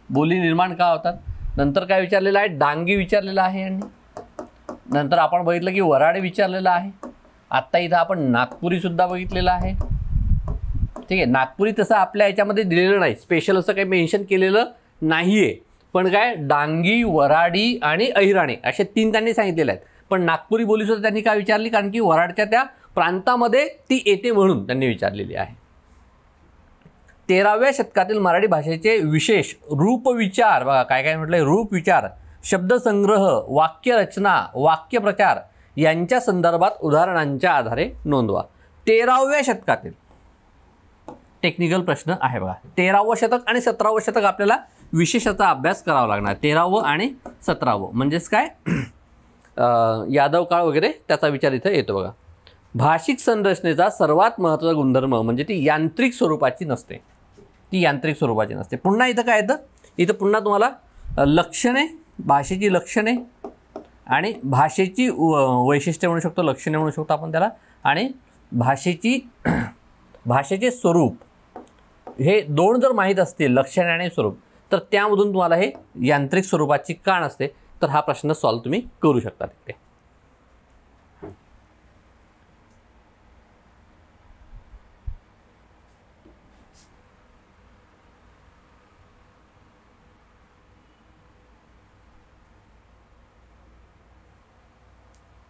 बोली निर्माण का होतात. नंतर काय विचारलेलं आहे, डांगी विचारलेलं आहे. आणि नंतर आपण बघितलं की वराडी विचारलेलं आहे. आत्ता इथं आपण नागपुरी सुद्धा बघितलेलं आहे. ठीक आहे, नागपुरी तसं आपल्या याच्यामध्ये दिलेलं नाही, स्पेशल असं काही मेन्शन केलेलं नाही आहे. पण काय डांगी, वराडी आणि अहिराणी असे 3 त्यांनी सांगितलेले आहेत. पण नागपुरी बोलीसुद्धा त्यांनी काय विचारली, कारण की वराडच्या त्या प्रांतामध्ये ती येते म्हणून त्यांनी विचारलेली आहे. 13व्या शतकातील मराठी भाषेचे विशेष रूपविचार बघा, काय काय म्हटलंय, रूपविचार, शब्दसंग्रह, वाक्यरचना, वाक्यप्रचार यांच्या संदर्भात उदाहरणांच्या आधारे नोंदवा. 13व्या शतकातील टेक्निकल प्रश्न आहे बघा. 13वं शतक आणि 17वं शतक आपल्याला विशेषाचा अभ्यास करावा लागणार. 13वं आणि 17वं म्हणजेच काय यादव काळ वगैरे त्याचा विचार इथं येतो बघा. भाषिक संरचनेचा सर्वात महत्त्वाचा गुणधर्म म्हणजे ती यांत्रिक स्वरूपाची नसते. पुन्हा इथं काय येतं, इथं पुन्हा तुम्हाला लक्षणे, भाषेची लक्षणे आणि भाषेची वैशिष्ट्य म्हणू शकतो, लक्षणे म्हणू शकतो आपण त्याला, आणि भाषेचे स्वरूप, हे 2 जर माहीत असतील, लक्षणे आणि स्वरूप, तर त्यामधून तुम्हाला हे यांत्रिक स्वरूपाची का नसते तर हा प्रश्न सॉल्व्ह तुम्ही करू शकता तिथे.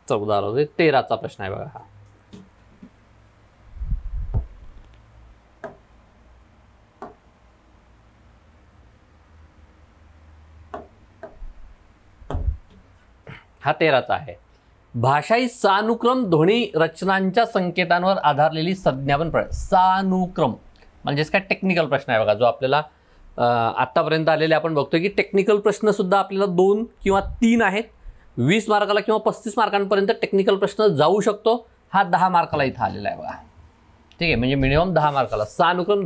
14 13चा प्रश्न आहे बघा हा 13चा आहे. भाषा ही सानुक्रम ध्वनी रचनांच्या संकेतांवर आधारलेली संज्ञापन सानुक्रम म्हणजेच काय टेक्निकल प्रश्न आहे बघा जो आपल्याला आतापर्यंत आलेले आपण बघतोय की टेक्निकल प्रश्न सुद्धा आपल्याला 2 किंवा 3 आहेत. 20 मार्काला किंवा 35 मार्कांपर्यंत टेक्निकल प्रश्न जाऊ शकतो. हा 10 मार्काला इथं आलेला आहे बघा. ठीक आहे, म्हणजे मिनिमम 10 मार्काला. सानुक्रम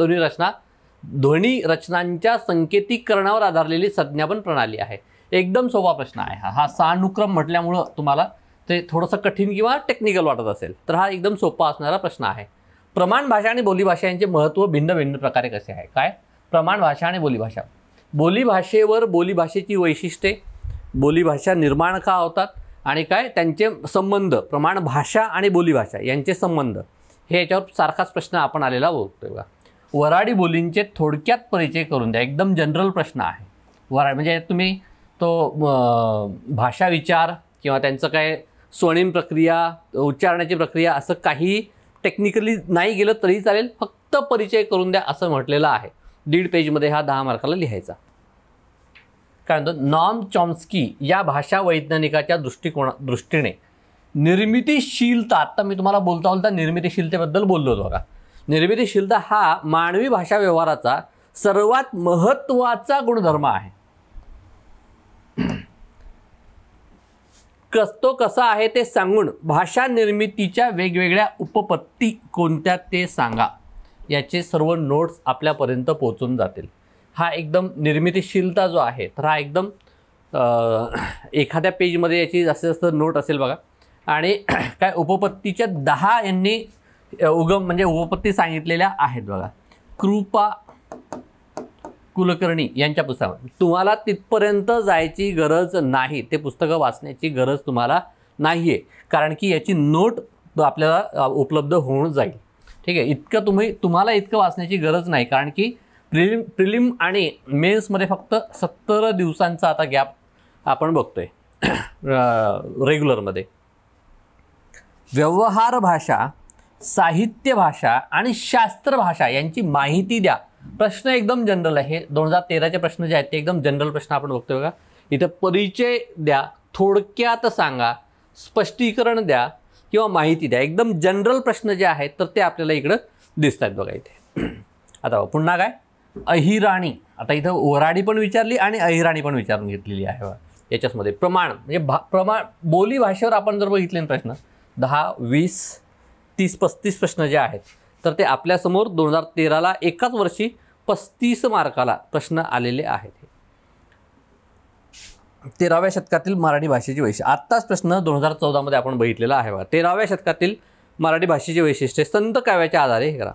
ध्वनी रचनांच्या संकेतीकरणावर आधारलेली संज्ञापन प्रणाली आहे. एकदम सोपा प्रश्न आहे हा. सानुक्रम म्हटल्यामुळं तुम्हाला ते थोडंसं कठीण किंवा टेक्निकल वाटत असेल तर हा एकदम सोपा असणारा प्रश्न आहे. प्रमाण भाषा आणि बोलीभाषा यांचे महत्त्व भिन्न भिन्न प्रकारे कसे आहे? काय प्रमाण भाषा आणि बोलीभाषा. बोलीभाषेवर बोलीभाषेची वैशिष्ट्ये, बोलीभाषा निर्माण का होतात आणि काय त्यांचे संबंध, प्रमाण भाषा आणि बोलीभाषा यांचे संबंध, हे याच्यावर सारखाच प्रश्न आपण आलेला बघतोय बघा. वऱ्हाडी बोलींचे थोडक्यात परिचय करून द्या. एकदम जनरल प्रश्न आहे. वऱ्हाडी म्हणजे तुम्ही तो भाषा विचार किंवा त्यांचं काय स्वर्णिम प्रक्रिया, उच्चारण्याची प्रक्रिया असं काही टेक्निकली नाही गेलं तरी चालेल, फक्त परिचय करून द्या असं म्हटलेलं आहे. 1.5 पेजमध्ये हा 10 मार्काला लिहायचा. काय म्हणतो, नॉम चॉम्स्की या भाषा वैज्ञानिकाच्या दृष्टीने निर्मितीशीलता, आता मी तुम्हाला बोलता निर्मितीशीलतेबद्दल बोललो होतो बघा. निर्मितीशीलता हा मानवी भाषा व्यवहाराचा सर्वात महत्त्वाचा गुणधर्म आहे. तो कसा आहे ते सांगून भाषा निर्मितीच्या वेगवेगळ्या उपपत्ती कोणत्या ते सांगा, याचे सर्व नोट्स आपल्यापर्यंत पोहोचून जातील. हा एकदम निर्मितीशीलता जो आहे तर हा एकदम एखाद्या पेजमध्ये याची जास्तीत जास्त नोट असेल बघा. आणि काय उपपत्तीच्या 10 यांनी म्हणजे उपपत्ती सांगितलेल्या आहेत बघा. कृपा कुलकर्णी यांच्या पुस्तकात. तुम्हाला तिथपर्यंत जायची गरज नाही, ते पुस्तकं वाचण्याची गरज तुम्हाला नाही आहे, कारण की याची नोट आपल्याला उपलब्ध होऊन जाईल. ठीक आहे, तुम्हाला इतकं वाचण्याची गरज नाही, कारण की प्रिलिम आणि मेन्समध्ये फक्त 70 दिवसांचा आता गॅप आपण बघतोय रेग्युलरमध्ये. व्यवहार भाषा, साहित्य भाषा आणि शास्त्र भाषा यांची माहिती द्या. प्रश्न एकदम जनरल आहे. 2013चे प्रश्न जे आहेत ते एकदम जनरल प्रश्न आपण बघतोय बघा. इथं परिचय द्या, थोडक्यात सांगा, स्पष्टीकरण द्या किंवा माहिती द्या. एकदम जनरल प्रश्न जे आहेत तर ते आपल्याला इकडं दिसत आहेत बघा इथे. आता पुन्हा काय, अहिराणी. आता इथं वऱ्हाडी पण विचारली आणि अहिराणी पण विचारून घेतलेली आहे बघा. याच्यामध्ये प्रमाण म्हणजे बोली भाषेवर आपण जर बघितले प्रश्न 10, 20, 30, 35 प्रश्न जे आहेत तर ते आपल्यासमोर 2013ला एकाच वर्षी 35 मार्काला प्रश्न आलेले आहेत. 13व्या शतकातील मराठी भाषेची वैशिष्ट्ये. आत्ताच प्रश्न 2014मध्ये आपण बघितलेला आहे बघा. 13व्या शतकातील मराठी भाषेची वैशिष्ट्ये संत काव्याच्या आधारे हे करा.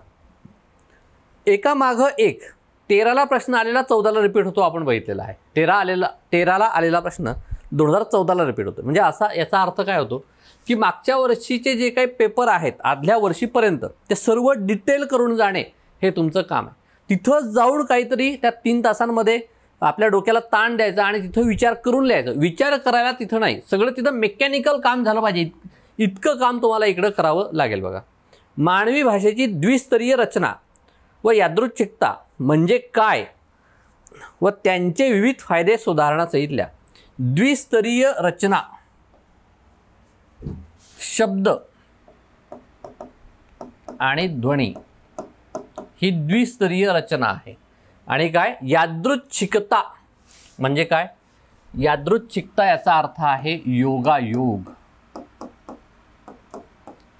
एकामागं एक 13ला प्रश्न आलेला 14ला रिपीट होतो आपण बघितलेला आहे. 13ला आलेला प्रश्न 2014ला रिपीट होतो. म्हणजे असा याचा अर्थ काय होतो की मागच्या वर्षीचे जे काही पेपर आहेत आदल्या वर्षीपर्यंत ते सर्व डिटेल करून जाणे हे तुमचं काम आहे. तिथं जाऊन काहीतरी त्या 3 तासांमध्ये आपल्या डोक्याला ताण द्यायचा आणि तिथं विचार करून लिहायचं. विचार करायला तिथं नाही, सगळं तिथं मेकॅनिकल काम झालं पाहिजे. इतकं काम तुम्हाला इकडं करावं लागेल बघा. मानवी भाषेची द्विस्तरीय रचना व यादृच्छिकता म्हणजे काय व त्यांचे विविध फायदे सुधारणा सहितल्या. द्विस्तरीय रचना, शब्द आणि ध्वनी ही द्विस्तरीय रचना आहे. आणि काय, यादृच्छिकता म्हणजे काय, यादृच्छिकता याचा अर्थ आहे योगायोग.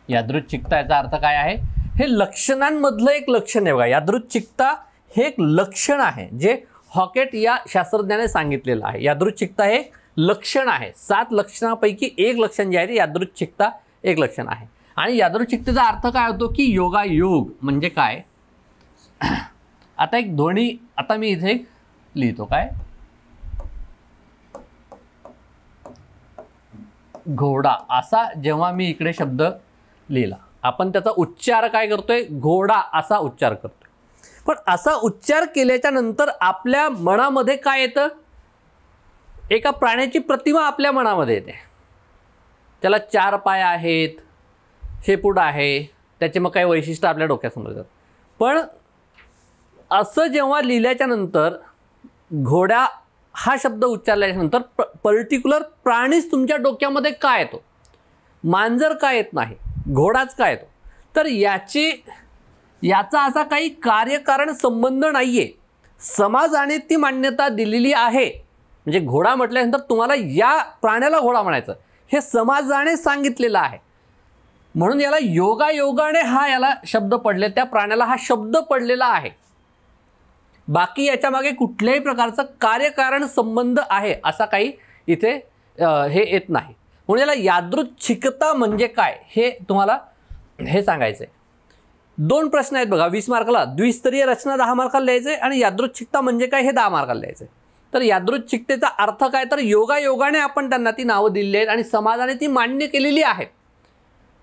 यादृच्छिकता याचा अर्थ काय आहे, हे लक्षणांमधलं एक लक्षण आहे बघा. यादृच्छिकता हे एक लक्षण आहे जे हॉकेट या शास्त्रज्ञाने सांगितलेलं आहे. यादृच्छिकता हे लक्षण आहे. 7 लक्षणापैकी एक लक्षण जे आहे ते यादृच्छिकता एक लक्षण आहे. आणि यादृच्छिकतेचा अर्थ काय होतो की योगायोग म्हणजे काय. आता एक ध्वनी, आता मी इथे लिहितो काय, घोडा असा जेव्हा मी इकडे शब्द लिहिला आपण त्याचा उच्चार काय करतोय, घोडा असा उच्चार करतोय. पण असा उच्चार केल्याच्या नंतर आपल्या मनामध्ये काय येतं, एका प्राण्याची प्रतिमा आपल्या मनामध्ये येते. त्याला 4 पाय आहेत, शेपूट आहे, त्याचे मग काही वैशिष्ट्य आपल्या डोक्यासमोर येतात. पण असं जेव्हा लिहिल्याच्या नंतर घोडा हा शब्द उच्चारल्याच्या नंतर पर्टिक्युलर प्राणीच तुमच्या डोक्यामध्ये काय येतो? मांजर का येत नाही, घोडाच का येतो? तर याचा असा काही कार्यकारण संबंध नाही आहे. समाजाने ती मान्यता दिलेली आहे. म्हणजे घोडा म्हटल्यानंतर तुम्हाला या प्राण्याला घोडा म्हणायचं हे समाजाने सांगितलेलं आहे. म्हणून याला योगायोगाने याला शब्द पडले, त्या प्राण्याला हा शब्द पडलेला आहे. बाकी याच्या मागे कुठल्याही प्रकारचं कार्यकारण संबंध आहे असा काही इथे हे येत नाही. म्हणून याला यादृच्छिकता म्हणजे काय हे तुम्हाला हे सांगायचं आहे. 2 प्रश्न आहेत बघा 20 मार्काला. द्विस्तरीय रचना 10 मार्काला लिहायचे आणि यादृच्छिकता म्हणजे काय हे 10 मार्काला लिहायचे. तर यादृच्छिकतेचा अर्थ काय? तर योगायोगाने आपण त्यांना ती नावं दिलेली आहेत आणि समाजाने ती मान्य केलेली आहेत.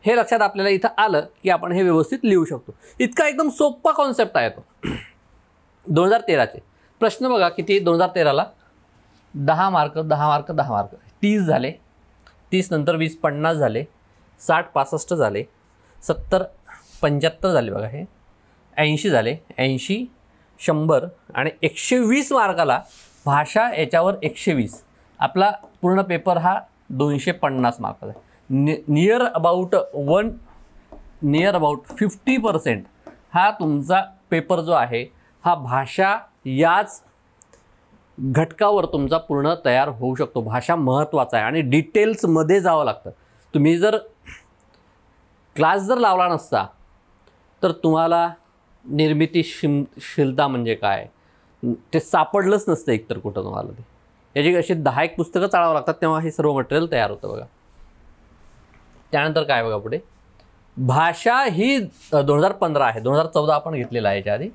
हे लक्षात आपल्याला इथं आलं की आपण हे व्यवस्थित लिहू शकतो. इतका एकदम सोपा कॉन्सेप्ट आहे तो. 2013चे प्रश्न बघा किती. 2013ला 10 मार्क 10 मार्क 10 मार्क 30 झाले. 30 नंतर 20 50 झाले, 60 65 झाले, 70 75 झाले बघा, हे 80 झाले, 80 100 आणि 120 मार्काला भाषा याच्यावर 120. आपला पूर्ण पेपर हा 250 मार्काचा आहे. नियर अबाउट 50% हा तुमचा पेपर जो आहे हा भाषा याच घटकावर तुमचा पूर्ण तयार होऊ शकतो. भाषा महत्त्वाचा आहे आणि डिटेल्समध्ये जावं लागतं. तुम्ही जर क्लास जर लावला नसता तर तुम्हाला निर्मितीशीलता म्हणजे काय ते सापडलंच नसतं एकतर कुठं तुम्हाला. ते याची अशी 10 पुस्तकं चाळावं लागतात तेव्हा हे सर्व मटेरियल तयार होतं बघा. त्यानंतर काय बघा पुढे. भाषा ही 2015 आहे. 2014 आपण घेतलेला आहे याच्या आधी.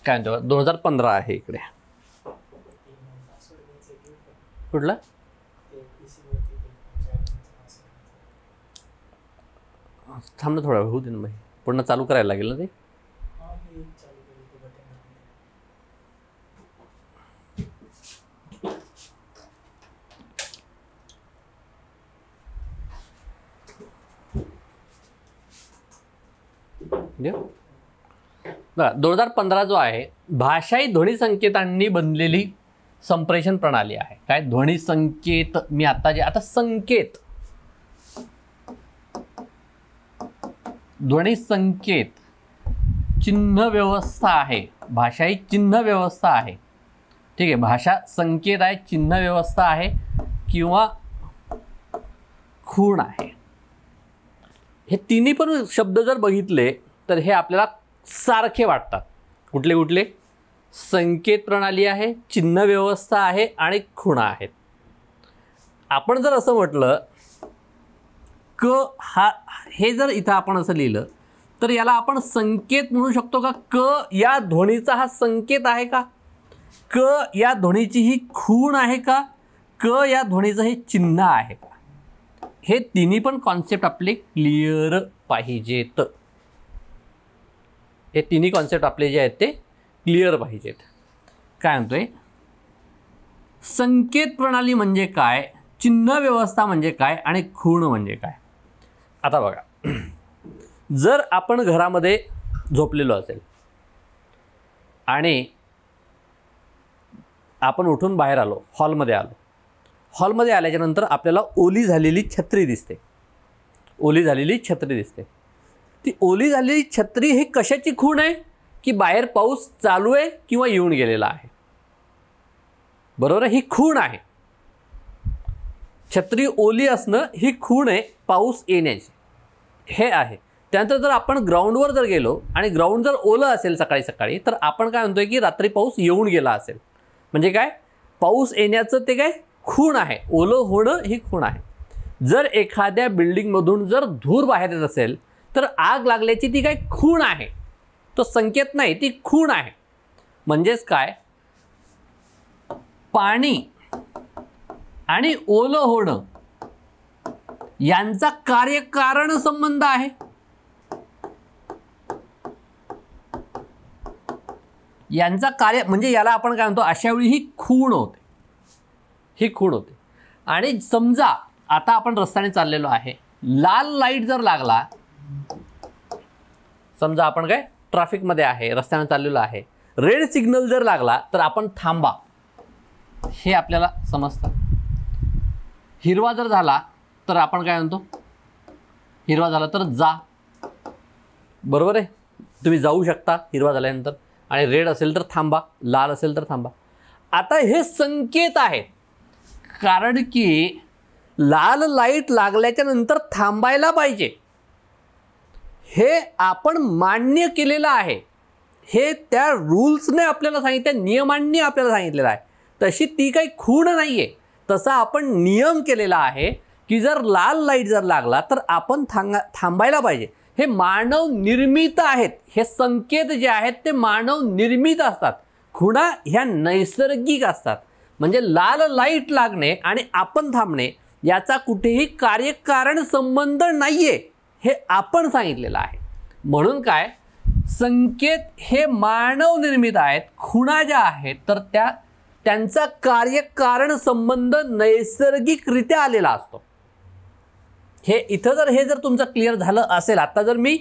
काय म्हणतो 2015 आहे इकडे. कुठला थांब ना थोडा होऊ दे ना भाई. पुन्हा चालू करायला लागेल ना ते. बघा 2015 जो आहे भाषा ही ध्वनी संकेतांनी बनलेली संप्रेषण प्रणाली आहे. काय ध्वनी संकेत. मी आता संकेत ध्वनी संकेत चिन्ह व्यवस्था आहे. भाषा ही चिन्ह व्यवस्था आहे. ठीक आहे. भाषा संकेत आहे, चिन्ह व्यवस्था आहे किंवा खूण आहे. हे तिन्ही पण शब्द जर बघितले तर हे आपल्याला सारखे वाटतात. कुठले कुठले? संकेत प्रणाली आहे, चिन्ह व्यवस्था आहे आणि खुणा आहेत. आपण जर असं म्हटलं हे जर इथं आपण असं लिहिलं तर याला आपण संकेत म्हणू शकतो का? या ध्वनीचा हा संकेत आहे का? या ध्वनीची ही खूण आहे का? या ध्वनीचं हे चिन्ह आहे का? हे तिन्ही पण कॉन्सेप्ट आपले क्लिअर पाहिजेत. हे तिन्ही कॉन्सेप्ट आपले जे आहेत ते क्लिअर पाहिजेत. काय म्हणतोय? संकेत प्रणाली म्हणजे काय, चिन्ह व्यवस्था म्हणजे काय आणि खूण म्हणजे काय? आता बघा, जर आपण घरामध्ये झोपलेलो असेल आणि आपण उठून बाहेर आलो, हॉलमध्ये आलो. हॉलमध्ये आल्याच्या नंतर आपल्याला ओली झालेली छत्री दिसते. ओली झालेली छत्री दिसते. ती ओली झालेली छत्री ही कशाची खूण आहे? की बाहेर पाऊस चालू आहे किंवा येऊन गेलेला आहे. बरोबर आहे, ही खूण आहे. छत्री ओली असणं ही खूण आहे पाऊस येण्याची. हे आहे. त्यानंतर जर आपण ग्राउंडवर जर गेलो आणि ग्राउंड जर ओलं असेल सकाळी सकाळी तर आपण काय म्हणतोय की रात्री पाऊस येऊन गेला असेल. म्हणजे काय? पाऊस येण्याचं ते काय खूण आहे. ओलं होणं ही खूण आहे. जर एखाद्या बिल्डिंगमधून जर धूर बाहेर येत असेल तर आग लागल्याची ती काय खूण आहे. तो संकेत नाही, ती खूण आहे. म्हणजेच काय? पाणी आणि ओलं होणं यांचा कार्यकारण संबंध आहे. यांचा कार्य म्हणजे याला आपण काय म्हणतो, अशा वेळी ही खूण होते, ही खूण होते. आणि समजा आता आपण रस्त्याने चाललेलो आहे, लाल लाईट जर लागला, समजा आपण काय ट्रॅफिकमध्ये आहे, रस्त्याने चाललेलो आहे, रेड सिग्नल जर लागला तर आपण थांबा, हे आपल्याला समजतं. हिरवा जर झाला तर आपण काय म्हणतो, हिरवा झाला तर जा, बरोबर आहे, तुम्ही जाऊ शकता हिरवा झाल्यानंतर. आणि रेड असेल तर थांबा, लाल असेल तर थांबा. आता हे संकेत आहेत, कारण की लाल लाईट लागल्याच्या नंतर थांबायला पाहिजे, हे आपण मान्य केलेलं आहे, हे त्या रूल्सने आपल्याला सांगितलं, नियमांनी आपल्याला सांगितलेलं आहे. तशी ती काही खूण नाही आहे, तसा आपण नियम केलेला आहे की जर लाल लाईट जर लागला तर आपण थांबायला पाहिजे. हे मानव निर्मित आहेत, हे संकेत जे आहेत ते मानव निर्मित असतात. खुणा ह्या नैसर्गिक असतात. म्हणजे लाल लाईट लागणे आणि आपण थांबणे याचा कुठेही कार्यकारण संबंध नाहीये, हे आपण सांगितलेलं आहे. म्हणून काय, संकेत हे मानव निर्मित आहेत. खुणा ज्या आहेत तर त्यांचा कार्यकारण संबंध नैसर्गिकरित्या आलेला असतो. हे इथं जर हे जर तुमचं क्लिअर झालं असेल, आता जर मी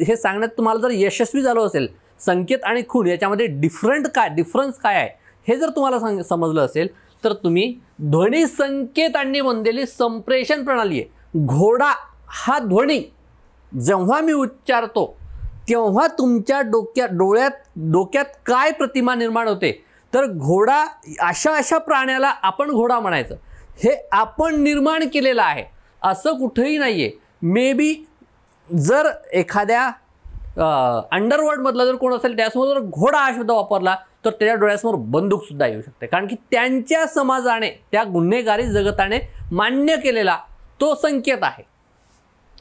हे सांगण्यात तुम्हाला जर यशस्वी झालो असेल, संकेत आणि खूण याच्यामध्ये डिफरन्स काय आहे हे जर तुम्हाला समजलं असेल, तर तुम्ही ध्वनी संकेतांनी बनलेली संप्रेषण प्रणाली आहे. घोडा हा ध्वनी जेव्हा मी उच्चारतो तेव्हा तुमच्या डोक्यात काय प्रतिमा निर्माण होते, तर घोडा, अशा प्राण्याला आपण घोडा म्हणायचं, हे आपण निर्माण केलेलं आहे, असं कुठेही नाही आहे. मे बी जर एखाद्या अंडरवर्ल्डमधला जर कोण असेल त्यासमोर जर घोडा हा शब्द वापरला तर त्याच्या डोळ्यासमोर बंदूकसुद्धा येऊ शकते, कारण की त्यांच्या समाजाने, त्या गुन्हेगारी जगताने मान्य केलेला तो संकेत आहे.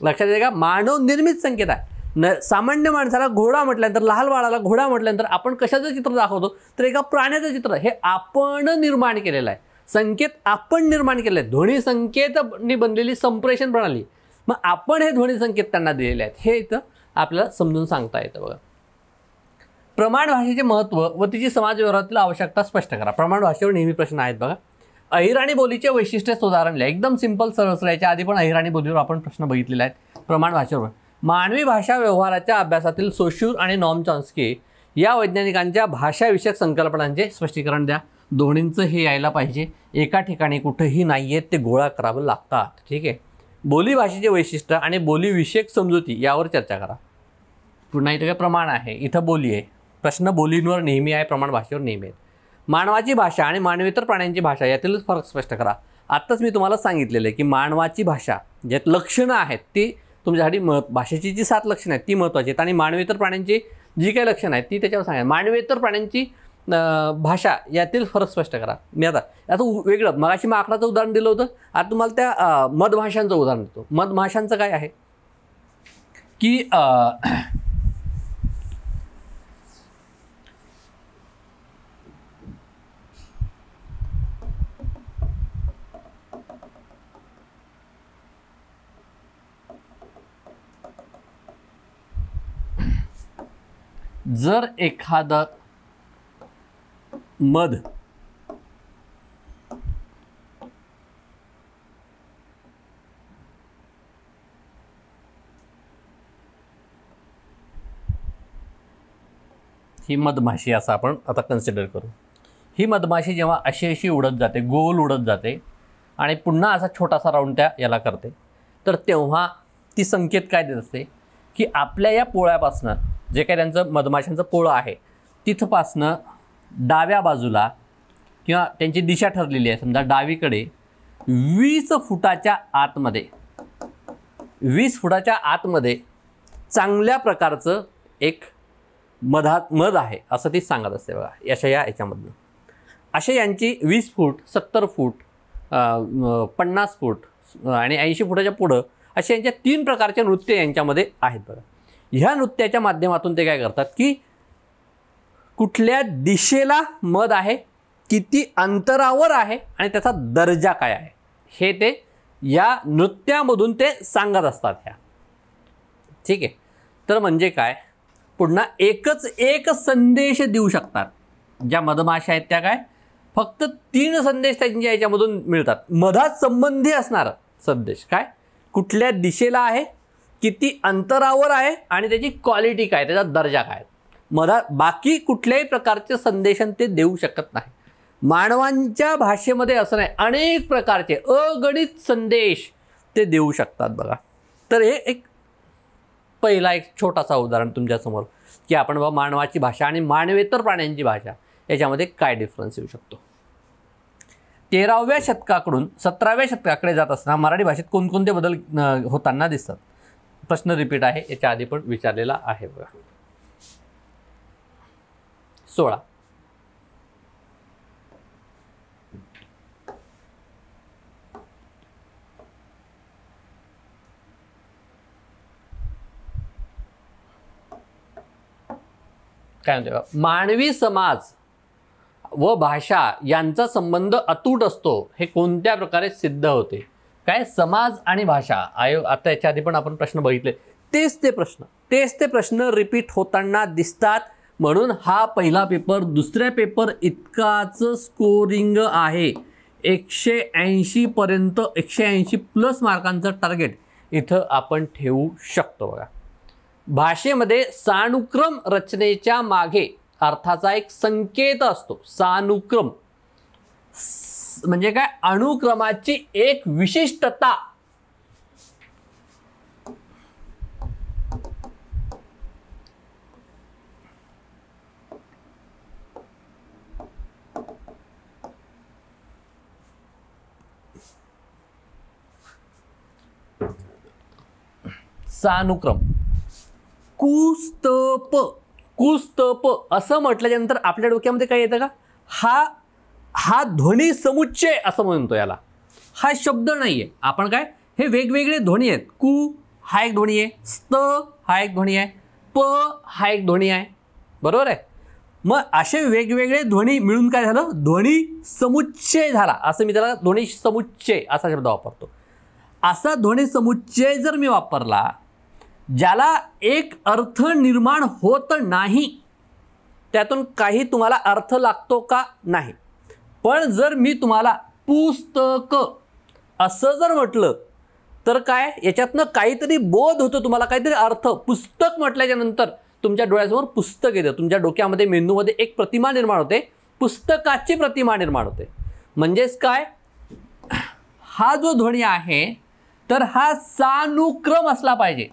लक्षात येते का, मानव निर्मित संकेत आहे. सामान्य माणसाला घोडा म्हटल्यानंतर, लहान बाळाला घोडा म्हटल्यानंतर आपण कशाचं चित्र दाखवतो, तर एका प्राण्याचं चित्र. हे आपण निर्माण केलेलं आहे, संकेत आपण निर्माण केले आहेत. ध्वनी संकेतांनी बनलेली संप्रेषण प्रणाली, मग आपण हे ध्वनी संकेत त्यांना दिलेले आहेत, हे इथं आपल्याला समजून सांगता येतं. बघा, प्रमाण भाषेचे महत्त्व व तिची समाज व्यवहारातील आवश्यकता स्पष्ट करा. प्रमाण भाषेवर नेहमी प्रश्न आहेत. बघा, अहिराणी बोलीचे वैशिष्ट्य उदाहरण लिहा. एकदम सिंपल सरळ. याच्या आधी पण अहिराणी बोलीवर आपण प्रश्न बघितलेले आहेत. प्रमाण भाषेवर मानवी भाषा व्यवहाराच्या अभ्यासातील सोश्यूर आणि नॉम चॉम्स्की या वैज्ञानिकांच्या भाषाविषयक संकल्पनांचे स्पष्टीकरण द्या. दोन्हींचं हे यायला पाहिजे, एका ठिकाणी कुठेही नाही आहेत, ते गोळा करावं लागतात. ठीक आहे. बोली भाषेचे वैशिष्ट्य आणि बोलीविषयक समजुती यावर चर्चा करा. पुन्हा इथं काय प्रमाण आहे, इथं बोली आहे. प्रश्न बोलींवर नेहमी आहे, प्रमाण भाषेवर नेहमी आहे. मानवाची भाषा आणि मानवेतर प्राण्यांची भाषा यातील फरक स्पष्ट करा. आत्ताच मी तुम्हाला सांगितलेलं आहे की मानवाची भाषा ज्यात लक्षणं आहेत ती तुमच्यासाठी भाषेची जी 7 लक्षणं आहेत ती महत्त्वाची आहेत, आणि मानवेतर प्राण्यांची जी काही लक्षणं आहेत ती त्याच्यावर सांगा. मानवेतर प्राण्यांची भाषा यातील फरक स्पष्ट करा. मी आता वेगळं, मगाशी मी आकडाचं उदाहरण दिलं होतं, आता तुम्हाला त्या मधमाशांचं उदाहरण देतो. मधमाशांचं काय आहे की जर एखादं मध ही मधमाशी असं आपण आता कन्सिडर करू. ही मधमाशी जेव्हा अशी उडत जाते, गोल उडत जाते आणि पुन्हा असा छोटासा राऊंड त्या याला करते, तर तेव्हा ती संकेत काय देत असते की आपल्या या पोळ्यापासनं, जे काही त्यांचं मधमाशांचं पोळं आहे तिथपासनं डाव्या बाजूला किंवा त्यांची दिशा ठरलेली आहे, समजा डावीकडे 20 फुटाच्या आतमध्ये चांगल्या प्रकारचं एक मध आहे असं ती सांगत असते. बघा, याच्यामधनं असे यांची 20 फूट, 70 फूट, 50 फूट आणि 80 फुटाच्या पुढं अशा यांच्या 3 प्रकारचे नृत्य यांच्यामध्ये आहेत. बघा, ह्या नृत्याच्या माध्यमातून ते काय करतात की कुठल्या दिशेला मध आहे, किती अंतरावर आहे आणि त्याचा दर्जा काय आहे, हे ते या नृत्यामधून ते सांगत असतात ह्या. ठीक आहे. तर म्हणजे काय, पुन्हा एकच एक संदेश देऊ शकतात. ज्या मधमाशा आहेत त्या काय फक्त 3 संदेश त्यांच्या याच्यामधून मिळतात. मधात संबंधी असणार संदेश काय, कुठल्या दिशेला आहे, किती अंतरावर आहे आणि त्याची क्वालिटी काय, त्याचा दर्जा काय. मधात बाकी कुठल्याही प्रकारचे संदेश ते देऊ शकत नाही. मानवांच्या भाषेमध्ये असं नाही, अनेक प्रकारचे अगणित संदेश ते देऊ शकतात बघा. तर हे एक पहिला एक छोटासा उदाहरण तुमच्यासमोर की आपण बाबा मानवाची भाषा आणि मानवेतर प्राण्यांची भाषा याच्यामध्ये काय डिफरन्स येऊ शकतो. 13व्या शतकाकडून 17व्या शतकाकडे जात असताना मराठी भाषेत कोणकोणते बदल होताना दिसतात. प्रश्न रिपीट आहे, याच्या आधी पण विचारलेला आहे बघा. 16 काय म्हणते, मानवी समाज व भाषा यांचा संबंध अतूट असतो हे कोणत्या प्रकारे सिद्ध होते. काय समाज आणि भाषा आयोग, आता याच्या आधी पण आपण प्रश्न बघितले, तेच ते प्रश्न रिपीट होताना दिसतात. म्हणून हा पहिला पेपर दुसऱ्या पेपर इतकाच स्कोरिंग आहे. 180 पर्यंत 180 प्लस मार्कांचं टार्गेट इथं आपण ठेवू शकतो बघा. भाषेमध्ये सानुक्रम रचनेच्या मागे अर्थाचा एक संकेत असतो. सानुक्रम म्हणजे काय, अनुक्रमाची एक विशिष्टता. सानुक्रम. कुस्तप असं म्हटल्यानंतर आपल्या डोक्यामध्ये काय येतं का, हा ध्वनी समुच्चय असं म्हणतो याला. हा शब्द नाहीये, आपण काय हे वेगवेगळे ध्वनी आहेत. कु हा एक ध्वनी आहे, स्त हा एक ध्वनी आहे, प हा एक ध्वनी आहे, बरोबर आहे. मग असे वेगवेगळे ध्वनी मिळून काय झालं, ध्वनी समुच्चय झाला. असं मी त्याला ध्वनी समुच्चय असा शब्द वापरतो. असा ध्वनी समुच्चय जर मी वापरला ज्याला एक अर्थ निर्माण होत नाही, त्यातून काही तुम्हाला अर्थ लागतो का, नाही. पण जर मी तुम्हाला पुस्तक असं जर म्हटलं तर काय, याच्यातनं काहीतरी बोध होतो तुम्हाला, काहीतरी अर्थ. पुस्तक म्हटल्याच्या नंतर तुमच्या डोळ्यासमोर पुस्तक येतं, तुमच्या डोक्यामध्ये मेंदूमध्ये एक प्रतिमा निर्माण होते, पुस्तकाची प्रतिमा निर्माण होते. म्हणजेच काय, हा जो ध्वनी आहे तर हा सानुक्रम असला पाहिजे,